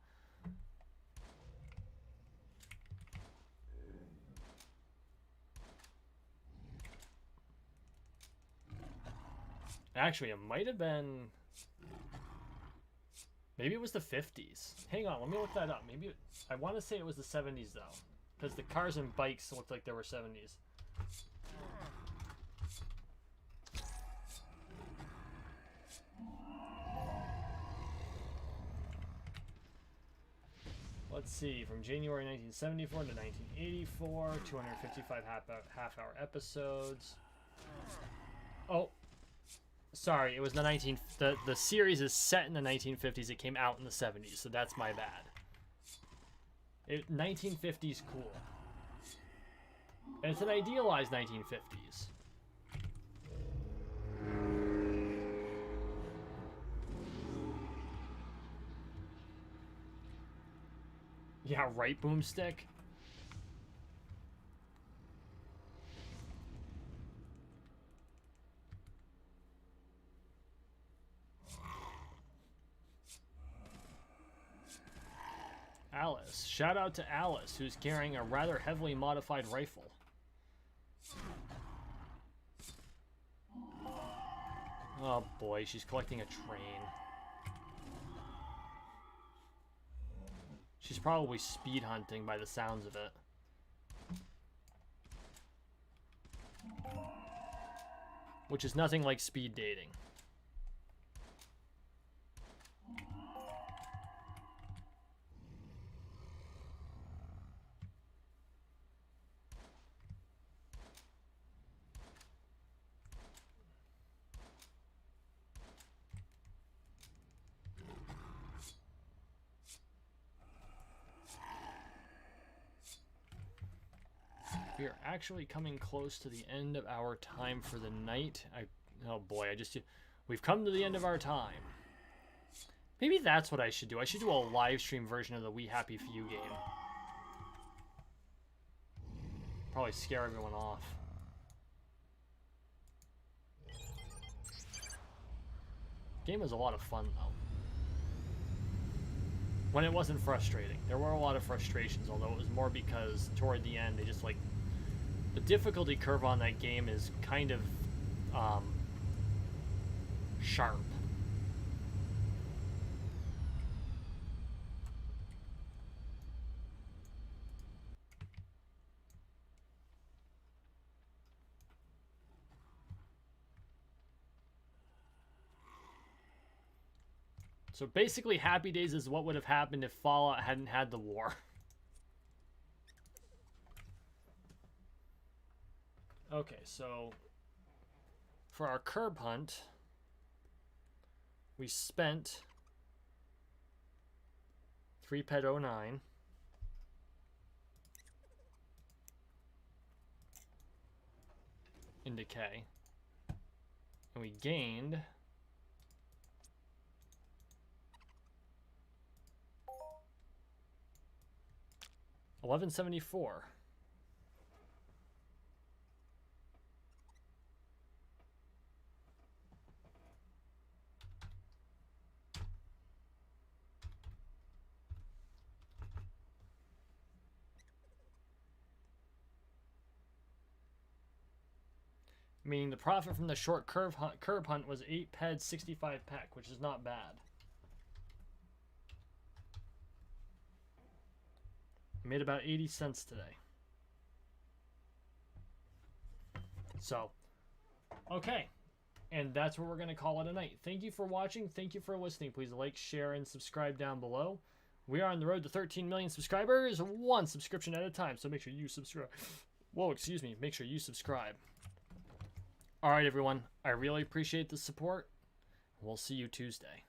Speaker 1: Actually, it might have been... Maybe it was the 50s. Hang on, let me look that up. Maybe I want to say it was the 70s, though. Because the cars and bikes looked like they were 70s. Let's see, from January 1974 to 1984, 255 half-hour episodes. Oh, sorry, it was the series is set in the 1950s. It came out in the 70s, so that's my bad. 1950s cool. And it's an idealized 1950s. Yeah, right, Boomstick? Alice. Shout out to Alice, who's carrying a rather heavily modified rifle. Oh boy, she's collecting a train. She's probably speed hunting by the sounds of it. Which is nothing like speed dating. We are actually coming close to the end of our time for the night. Oh boy, we've come to the end of our time. Maybe that's what I should do. I should do a live stream version of the We Happy Few game. Probably scare everyone off. Game was a lot of fun though. When it wasn't frustrating. There were a lot of frustrations, although it was more because toward the end they just like... The difficulty curve on that game is kind of sharp. So basically, Happy Days is what would have happened if Fallout hadn't had the war. Okay, so for our curb hunt, we spent 3PET09. In decay. And we gained 1174. Meaning the profit from the short curb hunt was 8 PED 65 pack, which is not bad. Made about 80 cents today. So, okay. And that's where we're going to call it a night. Thank you for watching. Thank you for listening. Please like, share, and subscribe down below. We are on the road to 13 million subscribers, one subscription at a time. So make sure you subscribe. Whoa, excuse me. Make sure you subscribe. All right, everyone. I really appreciate the support. We'll see you Tuesday.